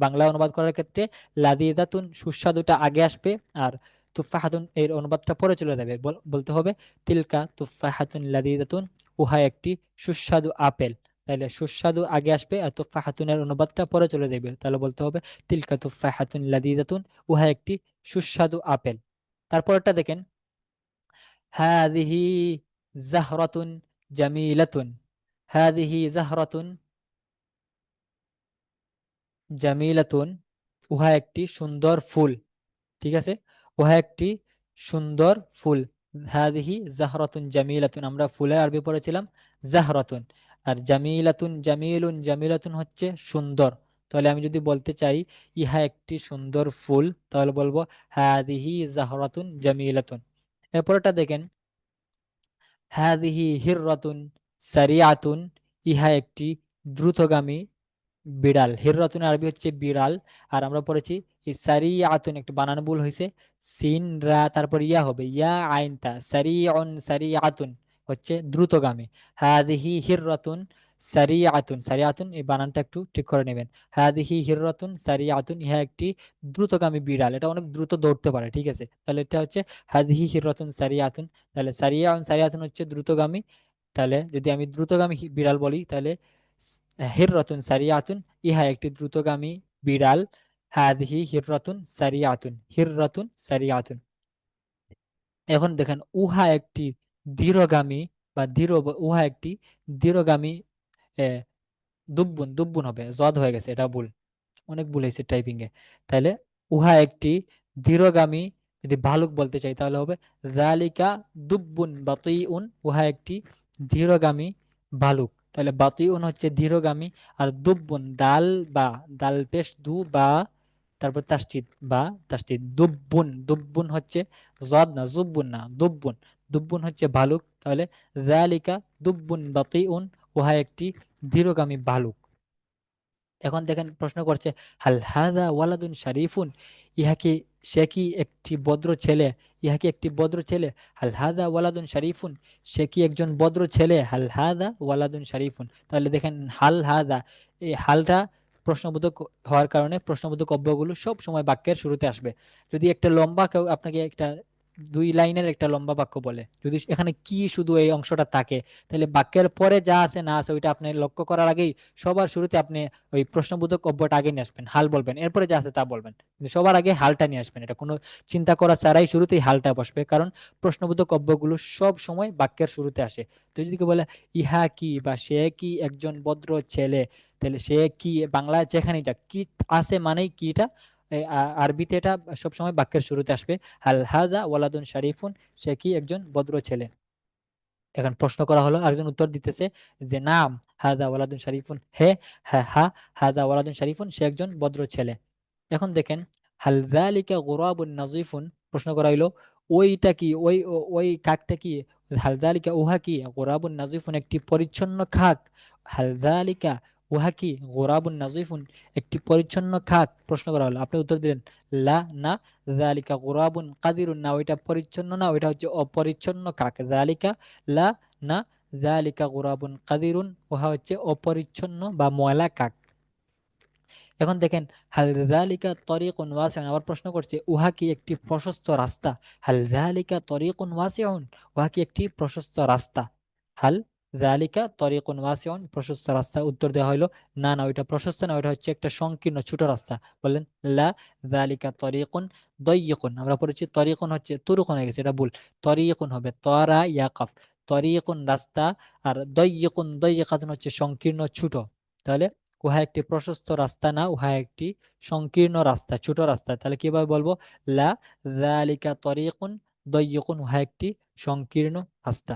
Speaker 1: বাংলা অনুবাদ করার ক্ষেত্রে লাযীযাতুন সুস্বাদুটা আগে আসবে, আর তুফাহাতুন এর অনুবাদটা পরে চলে যাবে। বলতে হবে তিলকা তুফাহাতুন লাযীযাতুন, উহা একটি সুস্বাদু আপেল। তাহলে সুস্বাদু আগে আসবে আর তুফাহাতুনের অনুবাদটা পরে চলে যাবে। তাহলে বলতে হবে তিলকা তুফাহাতুন লাযীযাতুন, উহা একটি সুস্বাদু আপেল। তারপরটা দেখেন হাযিহি জাহরাতুন জামিলাতুন। হাযিহি জাহরাতুন জামিলাতুন, উহা একটি সুন্দর ফুল। ঠিক আছে, উহা একটি সুন্দর ফুল। হাদিহি জাহরাতুন জামিলাতুন, আমরা ফুলের আরবি পড়েছিলাম জাহরাতুন। আর জামিলাতুন, জামিলুন, জামিলাতুন হচ্ছে সুন্দর। তাহলে আমি যদি বলতে চাই ইহা একটি সুন্দর ফুল, তাহলে বলবো হাদিহি জাহরাতুন জামিলাতুন। এরপরটা দেখেন হাদিহি হিররাতুন সারিআতুন, ইহা একটি দ্রুতগামী বিড়াল। হিররাতুন আরবি হচ্ছে বিড়াল। আর আমরা পড়েছি এই সারিআতুন, একটু বানান ভুল হয়েছে, সিন রা তারপর ইয়া হবে, ইয়া আইন তা, সারিউন সারিআতুন হচ্ছে দ্রুতগামী। হাদিহি হিররাতুন সারিআতুন, সারিআতুন এই বানানটা একটু ঠিক করে নেবেন। হাদিহি হিররাতুন সারিআতুন, ইহা একটি দ্রুতগামী বিড়াল, এটা অনেক দ্রুত দৌড়তে পারে। ঠিক আছে, তাহলে এটা হচ্ছে হাদিহি হিররাতুন সারিআতুন। তাহলে সারিউন সারিআতুন হচ্ছে দ্রুতগামী। তাহলে যদি আমি দ্রুতগামী বিড়াল বলি, তাহলে হিররাতুন সারিয়াতুন, ইহা একটি দ্রুতগামী বিড়াল। হাদিহি হিররাতুন সারিয়াতুন, হিররাতুন সারিয়াতুন। এখন দেখেন উহা একটি ধীরগামী বা উহা একটি ধীরগামী আহ, দুব্বুন, দুব্বুন হবে, জদ হয়ে গেছে, এটা ভুল, অনেক ভুল হয়েছে টাইপিং এ। তাহলে উহা একটি ধীরগামী, যদি ভালুক বলতে চাই তাহলে হবে জালিকা দুব্বুন বাতিউন, উহা একটি ধীরগামী ভালুক। তাহলে বাতিউন হচ্ছে ধীরগামী, আর দুব্বুন দাল বা দাল পেশ দু বা তারপর তাসদিদ বা তাসদিদ দুব্বুন, দুব্বুন হচ্ছে জদ না, জুব্বুন না, দুব্বুন, দুব্বুন হচ্ছে ভালুক। তাহলে জালিকা দুব্বুন বাতিউন, উহা একটি ধীরগামী ভালুক। এখন দেখেন প্রশ্ন করছে হাল হাদা ওয়ালাদুন শরীফুন, ইহা কি, সে কি একটি ভদ্র ছেলে? ইহা কি একটি ভদ্র ছেলে? হাল হাদা ওয়ালাদুন শরীফুন, সে কি একজন ভদ্র ছেলে? হাল হাদা ওয়ালাদুন শরীফুন। তাহলে দেখেন হাল হাদা, এই হালটা প্রশ্নবোধক হওয়ার কারণে প্রশ্নবোধক অব্যয়গুলো সব সময় বাক্যের শুরুতে আসবে। যদি একটা লম্বা কেউ আপনাকে একটা 2 লাইনের একটা লম্বা বাক্য বলে, যদি এখানে কি শুধু এই অংশটা থাকে, তাহলে বাক্যের পরে যা আছে না আছে ওইটা আপনি লক্ষ্য করার আগেই সবার শুরুতে আপনি ওই প্রশ্নবোধক অব্যয়টা আগে নিয়ে আসবেন, হাল বলবেন, এরপরে যা আছে তা বলবেন, কিন্তু সবার আগে হালটা নিয়ে আসবেন। এটা কোনো চিন্তা করা ছাড়াই শুরুতেই হালটা বসবে, কারণ প্রশ্নবোধক অব্যয়গুলো সব সময় বাক্যের শুরুতে আসে। তো যদি কেউ বলে ইহা কি বা সে কি একজন ভদ্র ছেলে, তাহলে সে কি, বাংলায় যেখানেই যাক কি আছে মানেই কিটা, আরবিতে এটা সবসময় বাক্যের শুরুতে আসবে। হাল হাজা ওয়ালাদুন শরীফুন, সে কি একজন ভদ্র ছেলে। এখন প্রশ্ন করা হলো, আরেকজন উত্তর দিতেছে যে নাম হাদা ওয়ালাদুন শরীফুন, হে হ্যাঁ হ্যাঁ, হাদা ওয়ালাদুন শরীফুন, সে একজন ভদ্র ছেলে। এখন দেখেন হাল যালিকা গুরাবুন নাজিফুন, প্রশ্ন করা হইলো ওইটা কি, ওই কাকটা কি, হাল যালিকা উহা কি গুরাবুন নাজিফুন, একটি পরিচ্ছন্ন খাক। হাল যালিকা উহা কি গুরাবুন নাজিফুন, একটি পরিচ্ছন্ন খাক, প্রশ্ন করা হলো, আপনি উত্তর দিলেন লা, না। যালিকা গুরাবুন কাদিরুন, না ওইটা পরিচ্ছন্ন না, ওইটা হচ্ছে অপরিচ্ছন্ন কাক। যালিকা লা, না। যালিকা গুরাবুন কাদিরুন, উহা হচ্ছে অপরিচ্ছন্ন বা ময়লা কাক। এখন দেখেন হাল যালিকা তরিকুন ওয়াসিউন, আবার প্রশ্ন করছে উহা কি একটি প্রশস্ত রাস্তা। হাল যালিকা তরিকুন ওয়াসিউন, উহা কি একটি প্রশস্ত রাস্তা। হাল যালিকা তরিকুন ওয়াসিউন, প্রশস্ত রাস্তা। উত্তর দেওয়া হলো না, না ওইটা প্রশস্ত না, ওইটা হচ্ছে একটা সংকীর্ণ ছোট রাস্তা। বললেন লা যালিকা তরিকুন দয়্যিকুন, আমরা পড়েছি তরিকুন হচ্ছে তুরুকুন হয়ে গেছে, এটা ভুল। তরিকুন হবে তরা ইয়াকাফ, তরিকুন রাস্তা, আর দয়্যিকুন দয়্যিকাতুন হচ্ছে সংকীর্ণ ছোট। তাহলে উহা একটি প্রশস্ত রাস্তা না, উহা একটি সংকীর্ণ রাস্তা, ছোট রাস্তা। তাহলে কিভাবে বলবো, লা যালিকা তরিকুন দয়্যিকুন, উহা একটি সংকীর্ণ রাস্তা।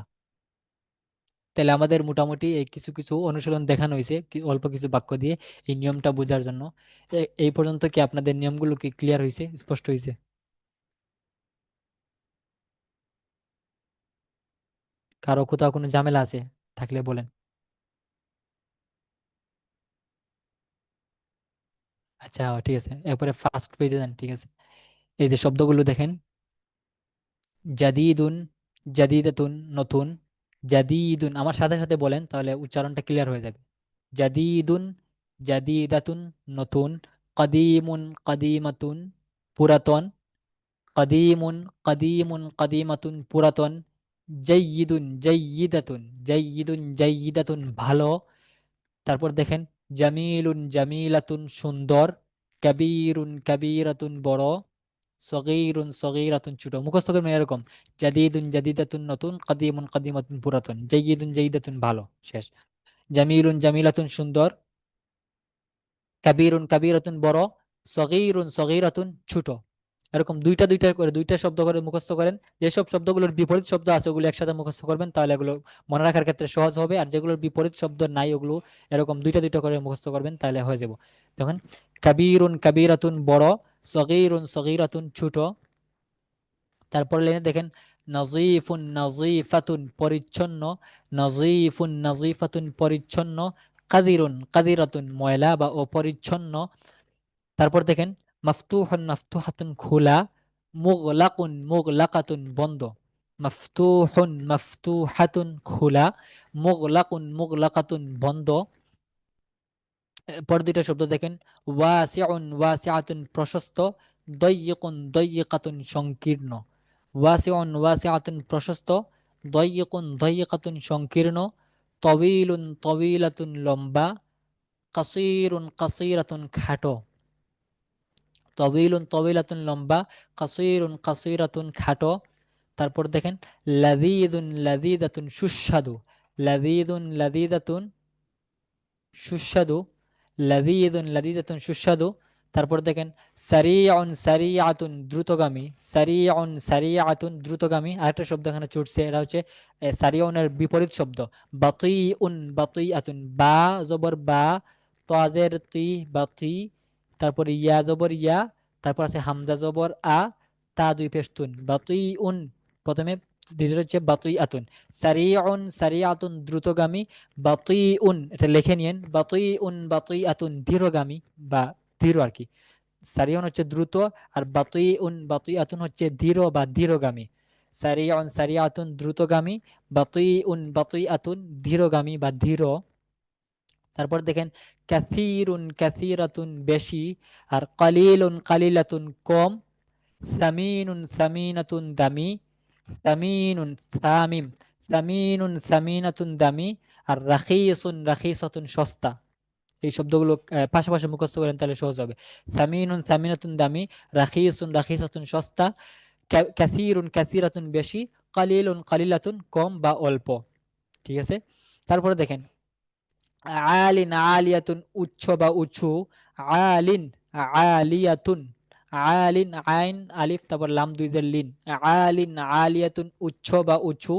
Speaker 1: তাহলে আমাদের মোটামুটি এই কিছু কিছু অনুশীলন দেখানো হয়েছে অল্প কিছু বাক্য দিয়ে এই নিয়মটা বোঝার জন্য। এই পর্যন্ত কি আপনাদের নিয়মগুলো কি ক্লিয়ার হয়েছে, স্পষ্ট হয়েছে? কারো কোথাও কোনো ঝামেলা আছে থাকলে বলেন। আচ্ছা ঠিক আছে, এরপরে ফার্স্ট পেজে যান, ঠিক আছে। এই যে শব্দগুলো দেখেন, জাদিদুন, জাদিদাতুন নতুন, জাদিদুন আমার সাথে সাথে বলেন তাহলে উচ্চারণটা ক্লিয়ার হয়ে যাবে। জাদিদুন, জাদিদাতুন নতুন, কদিমুন কদিমাতুন পুরাতন, কদিমুন কদিমুন কদিমাতুন পুরাতন, জাইয়িদুন জাইয়িদাতুন, জাইয়িদুন জাইয়িদাতুন ভালো। তারপর দেখেন জামিলুন জামিলাতুন সুন্দর, কাবীরুন কাবীরাতুন বড়, সগীরুন সগীরাতুন ছোট। মুখস্থ করবেন এরকম, জাদিদুন জাদিদাতুন নতুন, কাদিমুন কাদিমাতুন পুরাতন, জাইয়িদুন জাইয়িদাতুন ভালো। শেষ। জামিলুন জামিলাতুন সুন্দর, কাবীরুন কাবীরাতুন বড়, সগীরুন সগীরাতুন ছোট। এরকম দুইটা দুইটা করে দুইটা শব্দ করে মুখস্থ করেন। যেসব শব্দগুলোর বিপরীত শব্দ আছে ওগুলো একসাথে মুখস্থ করবেন, তাহলে এগুলো মনে রাখার ক্ষেত্রে সহজ হবে। আর যেগুলোর বিপরীত শব্দ নাই ওগুলো এরকম দুইটা দুইটা করে মুখস্থ করবেন, তাহলে হয়ে যাব। দেখুন কাবীরুন কাবীরাতুন বড়, সগীরুন সগীরাতুন ছোট। তারপর লাইনে দেখেন নজিফুন নজিফাতুন পরিচ্ছন্ন, নজিফুন নজিফাতুন পরিচ্ছন্ন, কাদিরুন কাদিরাতুন ময়লা বা অপরিচ্ছন্ন। তারপর দেখেন মাফতুহুন মাফতুহাতুন খোলা, মুগলাকুন মুগলাকাতুন বন্ধ, মাফতুহুন মাফতুহাতুন খোলা, মুগলাকুন মুগলাকাতুন বন্ধ। পর দুইটা শব্দ দেখেন, ওয়াসিউন ওয়াসিআতুন প্রশস্ত, দয়্যিকুন দয়্যিকাতুন সংকীর্ণ। ওয়াসিউন ওয়াসিআতুন প্রশস্ত, দয়্যিকুন দয়্যিকাতুন সংকীর্ণ, তওয়ীলুন তওয়ীলাতুন লম্বা, কাসীরুন কাসীরাতুন খাটো। তওয়ীলুন তওয়ীলাতুন লম্বা, কাসীরুন কাসীরাতুন খাটো। তারপর দেখেন লাযীযুন লাযীযাতুন সুস্বাদু, লাযীযুন লাযীযাতুন সুস্বাদু, লাযীযুন লাযীযাতুন সুস্বাদু। তারপর দেখেন সারিউন সারিআতুন দ্রুতগামী, সারিউন সারিআতুন দ্রুতগামী। আরেকটা শব্দ এখানে ছুটছে, এটা হচ্ছে সারিউনের বিপরীত শব্দ, বাতিউন বাতিআতুন, বা জবর বা, তাজের তি বাতি, তারপর ইয়া জবর ইয়া, তারপর আছে হামজা জবর আ, তা দুই পেশতুন, বাতিউন প্রথমে, দ্বিতীয় হচ্ছে বাতিআতুন। সারিউন সারিআতুন দ্রুতগামী, বাতিউন এটা লিখে নিয়েন, বাতিউন বাতিআতুন ধীরগামী বা ধীর আর কি। সারিউন হচ্ছে দ্রুত, আর বাতিউন বাতিআতুন হচ্ছে ধীর বা ধীরগামী। সারিউন সারিআতুন দ্রুতগামী, বাতিউন বাতিআতুন ধীরগামী বা ধীর। তারপর দেখেন কাসীরুন কাসীরাতুন বেশি, আর কালিলুন কালিলাতুন কম, সামিনুন সামিনাতুন দামি, সামিনুন সামিম, সামিনুন সামিনাতুন দামি, আর রাখিসুন রাখিসাতুন সস্তা। এই শব্দগুলো পাশাপাশি মুখস্থ করেন তাহলে সহজ হবে। সামিনুন সামিনাতুন দামি, রাখিসুন রাখিসাতুন সস্তা, কাসীরুন কাসীরাতুন বেশি, কালিলুন কালিলাতুন কম বা অল্প। ঠিক আছে। তারপরে দেখেন আলিন আলিয়াতুন উচ্চ বা উঁচু, আলিন আলিয়াতুন আলিন, আইন আলিফ, তারপর লাম দুই জের লিন। আলিন আলিয়াতুন উচ্চ বা উঁচু।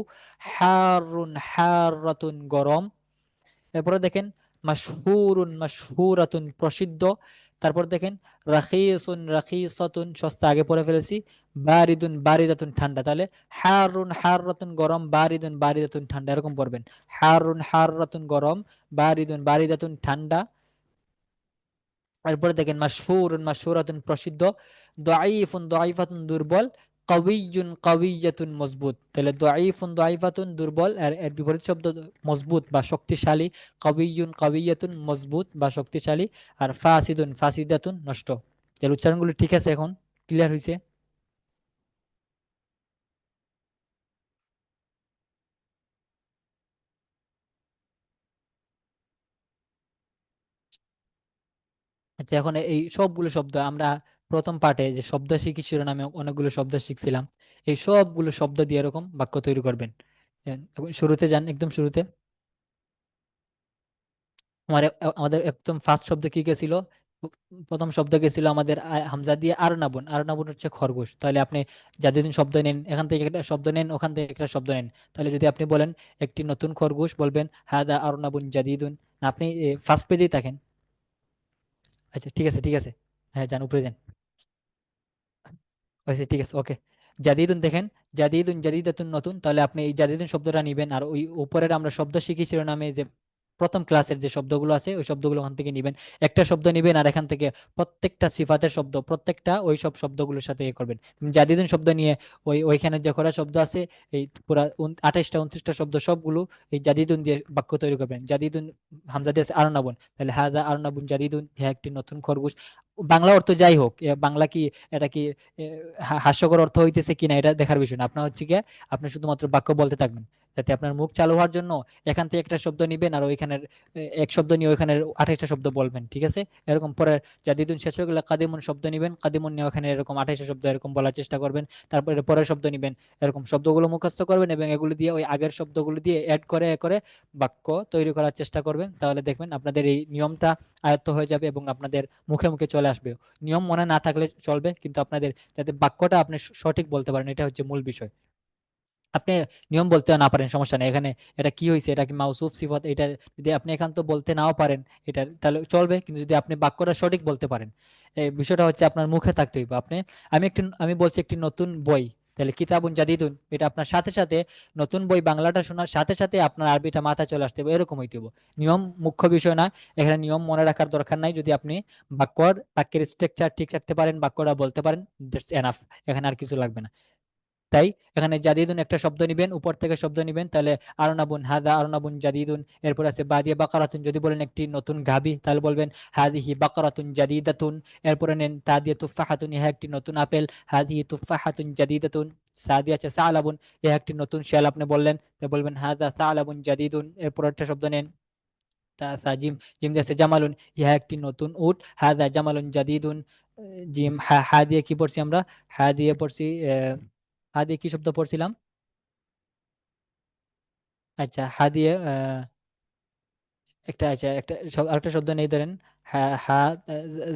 Speaker 1: হারুন হারাতুন গরম। এরপরে দেখেন মাশহুরুন মাশহুরাতুন প্রসিদ্ধ। তারপর দেখেন রাখিসুন রাখিসাতুন সস্তা, আগে পড়ে ফেলেছি। বারিদুন বারিদাতুন ঠান্ডা। তাহলে হারুন হাররাতুন গরম, বারিদুন বারিদাতুন ঠান্ডা, এরকম পড়বেন। হারুন হাররাতুন গরম, বারিদুন বারিদাতুন ঠান্ডা। এরপরে দেখেন মাশহুরুন মাশহুরাতুন প্রসিদ্ধ। দাঈফুন দাঈফাতুন দুর্বল। কাউইয়ুন কাউইয়াতুন মজবুত। তাহলে দাঈফুন দাঈফাতুন দুর্বল, আর এর বিপরীত শব্দ মজবুত বা শক্তিশালী। কাউইয়ুন কাউইয়াতুন মজবুত বা শক্তিশালী। আর ফাসিদুন ফাসিদাতুন নষ্ট। তাহলে উচ্চারণগুলো ঠিক আছে, এখন ক্লিয়ার হয়েছে? আচ্ছা, এখন এই সবগুলো শব্দ আমরা প্রথম পার্টে যে শব্দ শিখি শিরোনামে অনেকগুলো শব্দ শিখছিলাম, এই সবগুলো শব্দ দিয়ে এরকম বাক্য তৈরি করবেন। এখন শুরুতে যান, একদম শুরুতে। আমাদের একদম ফার্স্ট শব্দ কি গেছিল? প্রথম শব্দ গেছিল আমাদের হামজা দিয়ে আরনাবুন। আরনাবুন হচ্ছে খরগোশ। তাহলে আপনি যাদের দিন শব্দ নেন, এখান থেকে একটা শব্দ নেন, ওখান থেকে একটা শব্দ নেন। তাহলে যদি আপনি বলেন একটি নতুন খরগোশ, বলবেন হাদা আরনাবুন জাদিদুন। না, আপনি ফার্স্ট পেজেই থাকেন। আচ্ছা, ঠিক আছে, ঠিক আছে। হ্যাঁ, যান উপরে যান। হয়েছে, ঠিক আছে, ওকে। জাদিদুন দেখেন, জাদিদুন জাদিদাতুন নতুন। তাহলে আপনি এই জাদিদুন শব্দটা নিবেন, আর ওই উপরের আমরা শব্দ শিখি শিরোনামে যে প্রথম ক্লাসের যে শব্দগুলো আছে ওই শব্দগুলো ওখান থেকে নিবেন। একটা শব্দ নিবেন, আর এখান থেকে প্রত্যেকটা সিফাতের শব্দ প্রত্যেকটা ওই সব শব্দগুলোর সাথে ইয়ে করবেন। তুমি জাদিদুন শব্দ নিয়ে ওইখানে যে করা শব্দ আছে, এই পুরা 28টা 29টা শব্দ সবগুলো এই জাদিদুন দিয়ে বাক্য তৈরি করবেন। জাদিদুন হামজা দিয়ে আছে আরনাবুন, তাহলে হাজা আরনাবুন জাদিদুন, হ্যাঁ একটি নতুন খরগোশ। বাংলা অর্থ যাই হোক, বাংলা কি এটা কি এ, হাস্যকর অর্থ হইতেছে কিনা এটা দেখার বিষয় না। আপনার হচ্ছে গিয়ে আপনি শুধুমাত্র বাক্য বলতে থাকবেন, যাতে আপনার মুখ চালু হওয়ার জন্য এখান থেকে একটা শব্দ নিবেন, আর ওইখানের এক শব্দ নিয়ে ওইখানের 28টা শব্দ বলবেন, ঠিক আছে? এরকম পরে জাদিদুন শেষ হয়ে গেলে কাদিমুন শব্দ নিবেন, কাদিমুন নিয়ে ওখানে এরকম 28টা শব্দ এরকম বলার চেষ্টা করবেন। তারপরে পরের শব্দ নিবেন, এরকম শব্দগুলো মুখস্থ করবেন, এবং এগুলো দিয়ে ওই আগের শব্দগুলো দিয়ে অ্যাড করে করে বাক্য তৈরি করার চেষ্টা করবেন। তাহলে দেখবেন আপনাদের এই নিয়মটা আয়ত্ত হয়ে যাবে এবং আপনাদের মুখে মুখে চলে আসবে। নিয়ম মনে না থাকলে চলবে, কিন্তু আপনাদের যাতে বাক্যটা আপনি সঠিক বলতে পারেন, এটা হচ্ছে মূল বিষয়। আপনি নিয়ম বলতে না পারেন, সমস্যা নেই এখানে। এটা কি হয়েছে, এটা কি মাউসুফ সিফাত, এটা যদি আপনি এখান তো বলতে নাও পারেন, এটা তাহলে চলবে, কিন্তু যদি আপনি বাক্যটা সঠিক বলতে পারেন, এই বিষয়টা হচ্ছে আপনার মুখে থাকতে হইবে। আমি বলছি একটি নতুন বই, তাহলে কিতাবুন জাদিদুন, এটা আপনার সাথে সাথে নতুন বই বাংলাটা শোনার সাথে সাথে আপনার আরবিটা মাথায় চলে আসতে হবে, এরকম হইতে হবে। নিয়ম মুখ্য বিষয় না, এখানে নিয়ম মনে রাখার দরকার নাই। যদি আপনি বাক্যের স্ট্রাকচার ঠিক রাখতে পারেন, বাক্যটা বলতে পারেন, দ্যাটস এনাফ। এখানে আর কিছু লাগবে না। তাই এখানে জাদিদুন একটা শব্দ নিবেন, উপর থেকে শব্দ নিবেন, তাহলে আরনাবুন হাদা আরনাবুন জাদিদুন। এরপর আছে বাদিয়া বাকারাতুন, যদি বলেন একটি নতুন গাভী, তাহলে বলবেন হাদিহি বাকারাতুন জাদিদাতুন। এরপরে নেন তাদিয়া তুফাহাতুন, ইহা একটি নতুন আপেল, হাদিহি তুফাহাতুন জাদিদাতুন। সাদিয়া আছে সালাবুন, ইহা একটি নতুন শিয়াল, আপনি বললেন, তো বলবেন হাদা সালাবুন জাদিদুন। এরপর একটা শব্দ নেন জিম, জিম দিয়ে আছে জামালুন, ইহা একটি নতুন উট, হাদা জামালুন জাদিদুন। জিম হা হা দিয়ে কি পড়ছি আমরা? হা দিয়ে পড়ছি হা দিয়ে কি শব্দ পড়ছিলাম? আচ্ছা, হা দিয়ে একটা, আচ্ছা একটা আরেকটা শব্দ নেই, ধরেন হা হা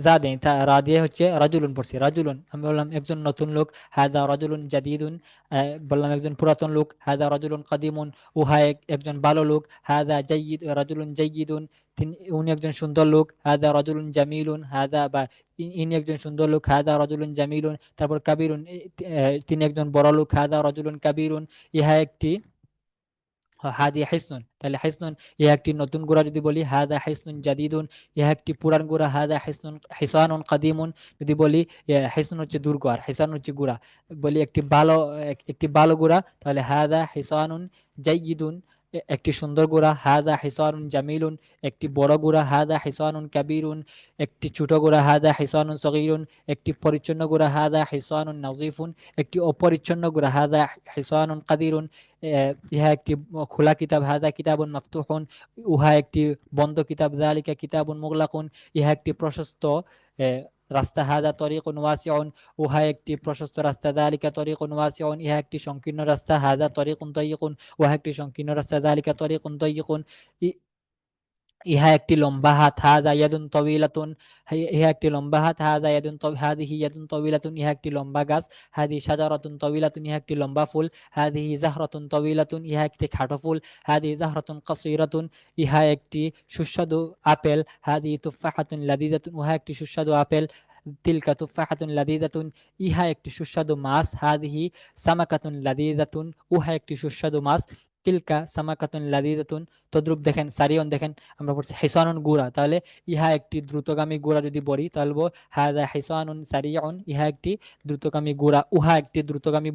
Speaker 1: যা দেই তা রা দিয়ে হচ্ছে রাজুলুন পড়ছি, রাজুলুন। আমি বললাম একজন নতুন লোক, হাদা রাজুলুন জাদিদুন। বললাম একজন পুরাতন লোক, হাদা রাজুলুন কাদিমুন। উহা একজন ভালো লোক, হাদা জাইয়িদ রাজুলুন জাইয়িদুন। উনি একজন সুন্দর লোক, হাদা রাজুলুন জামিলুন। হাদা বা ইনি একজন সুন্দর লোক, হাদা রাজুলুন জামিলুন। তারপর কাবিরুন, তিনি একজন বড় লোক, হাদা রাজুলুন কাবিরুন। ইহা একটি হাদি হাইসনুন, তাহলে হাইসনুন ইহা একটি নতুন গোড়া। যদি বলি হাদা হাইসনুন জাদিদুন, ইহা একটি পুরান গোড়া, হাদা হাইসনুন হিসানুন কাদিমুন। যদি বলি হাইসনুন হচ্ছে দুর্গ, আর হিসান হচ্ছে গোড়া, বলি একটি ভালো গোড়া, তাহলে হাদা হিসানুন জাইয়িদুন, একটি সুন্দর গোড়া, হাদা হিসানুন জামিলুন। একটি বড় গোড়া, হাদা হিসানুন কাবিরুন। একটি ছোট গোড়া, হাদা হিসানুন সগীরুন। একটি পরিচ্ছন্ন গোড়া, হাদা হিসানুন নাজিফুন। একটি অপরিচ্ছন্ন গোড়া, হাদা হিসানুন কাদিরুন। ইহা একটি খোলা কিতাব, হাদা কিতাবুন মাফতুহুন। উহা একটি বন্ধ কিতাব, যালিকা কিতাবুন মুগলাকুন। ইহা একটি প্রশস্ত আহ, রাস্তা, হাদা তরিকুন ওয়াসিউন। উহা একটি প্রশস্ত রাস্তা, যালিকা তরিকুন ওয়াসিউন। ইহা একটি সংকীর্ণ রাস্তা, হাদা তরিকুন দায়িকুন। উহা একটি সংকীর্ণ রাস্তা, যালিকা তরিকুন দায়িকুন। ইহা একটি লম্বা হাত, হাযা ইয়াদুন তাওয়িলাতুন, ইহা একটি লম্বা হাত, হাযা ইয়াদুন হাযিহি ইয়াদুন তাওয়িলাতুন, ইহা একটি লম্বা গাছ, হাযিহি শাজারাতুন তাওয়িলাতুন, ইহা একটি লম্বা ফুল, হাযিহি যাহরাতুন তাওয়িলাতুন, ইহা একটি খাটো ফুল, হাযিহি যাহরাতুন কাসীরাতুন, ইহা একটি সুস্বাদু আপেল, হাযিহি তুফাহাতুন লাযীযাতুন, উহা একটি সুস্বাদু আপেল, তিলকা তুফাহাতুন লাযীযাতুন, ইহা একটি সুস্বাদু মাছ, হাযিহি সামাকাতুন লাযীযাতুন, উহা একটি সুস্বাদু মাছ, তিলকা সামাকাতুন লাযীযাতুন। তদ্রূপ দেখেন সারিয়ন দেখেন, আমরা পড়ছি হিসানুন গুড়া, তাহলে ইহা একটি দ্রুতগামী গুড়া যদি বলি তাহলে বলবো হাযা হিসানুন সারিউন, ইহা একটি দ্রুতগামী গুড়া, উহা একটি দ্রুতগামী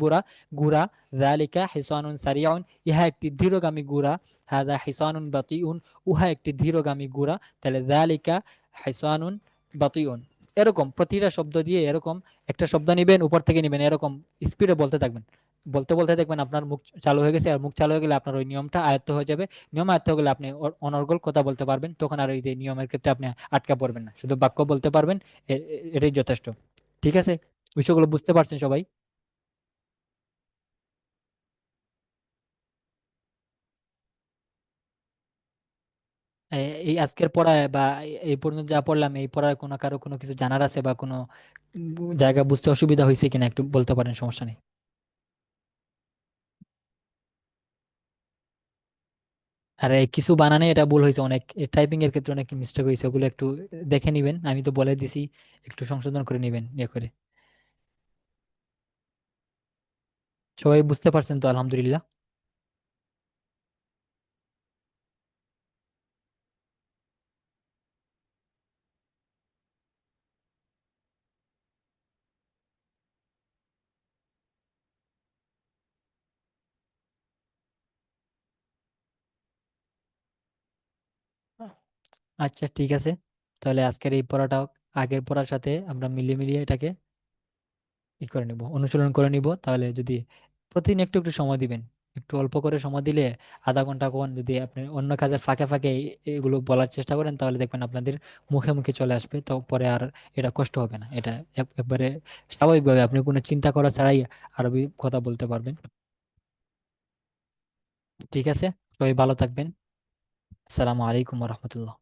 Speaker 1: গুড়া, যালিকা হিসানুন সারিউন, ইহা একটি ধীরগামী গুড়া, হাযা হিসানুন বাতিউন, উহা একটি ধীরগামী গুড়া, তাহলে যালিকা হিসানুন বাতিউন। এরকম প্রতিটা শব্দ দিয়ে এরকম একটা শব্দ নিবেন, উপর থেকে নিবেন, এরকম স্পিডে বলতে থাকবেন। বলতে বলতে দেখবেন আপনার মুখ চালু হয়ে গেছে, আর মুখ চালু হয়ে গেলে আপনার ওই নিয়মটা আয়ত্ত হয়ে যাবে। নিয়ম আয়ত্ত হয়ে গেলে আপনি অনর্গল কথা বলতে পারবেন, তখন আর ওই যে নিয়মের ক্ষেত্রে আপনি আটকা পড়বেন না, শুধু বাক্য বলতে পারবেন। এটাই যথেষ্ট। ঠিক আছে, বিষয়গুলো বুঝতে পারছেন সবাই? এই আজকের পড়ায় বা এই পর্যন্ত যা পড়লাম, এই পড়ার কোনো কারো কোনো কিছু জানার আছে বা কোনো জায়গা বুঝতে অসুবিধা হয়েছে কিনা একটু বলতে পারেন, সমস্যা নেই। আর এই কিছু বানানে এটা ভুল হয়েছে, অনেক টাইপিং এর ক্ষেত্রে অনেক মিস্টেক হয়েছে, ওগুলো একটু দেখে নিবেন, আমি তো বলে দিছি, একটু সংশোধন করে নিবেন ইয়ে করে। সবাই বুঝতে পারছেন তো? আলহামদুলিল্লাহ। আচ্ছা ঠিক আছে, তাহলে আজকের এই পড়াটা আগের পড়ার সাথে আমরা মিলিয়ে মিলিয়ে এটাকে ই করে নিব, অনুশীলন করে নিব। তাহলে যদি প্রতিদিন একটু একটু সময় দিবেন, একটু অল্প করে সময় দিলে, আধা ঘন্টা কোন যদি আপনি অন্য কাজের ফাঁকে ফাঁকে এগুলো বলার চেষ্টা করেন, তাহলে দেখবেন আপনাদের মুখে মুখে চলে আসবে, তো পরে আর এটা কষ্ট হবে না, এটা একবারে স্বাভাবিকভাবে আপনি কোনো চিন্তা করা ছাড়াই আরবি কথা বলতে পারবেন। ঠিক আছে, সবাই ভালো থাকবেন। আসসালামু আলাইকুম রহমতুল্লাহ।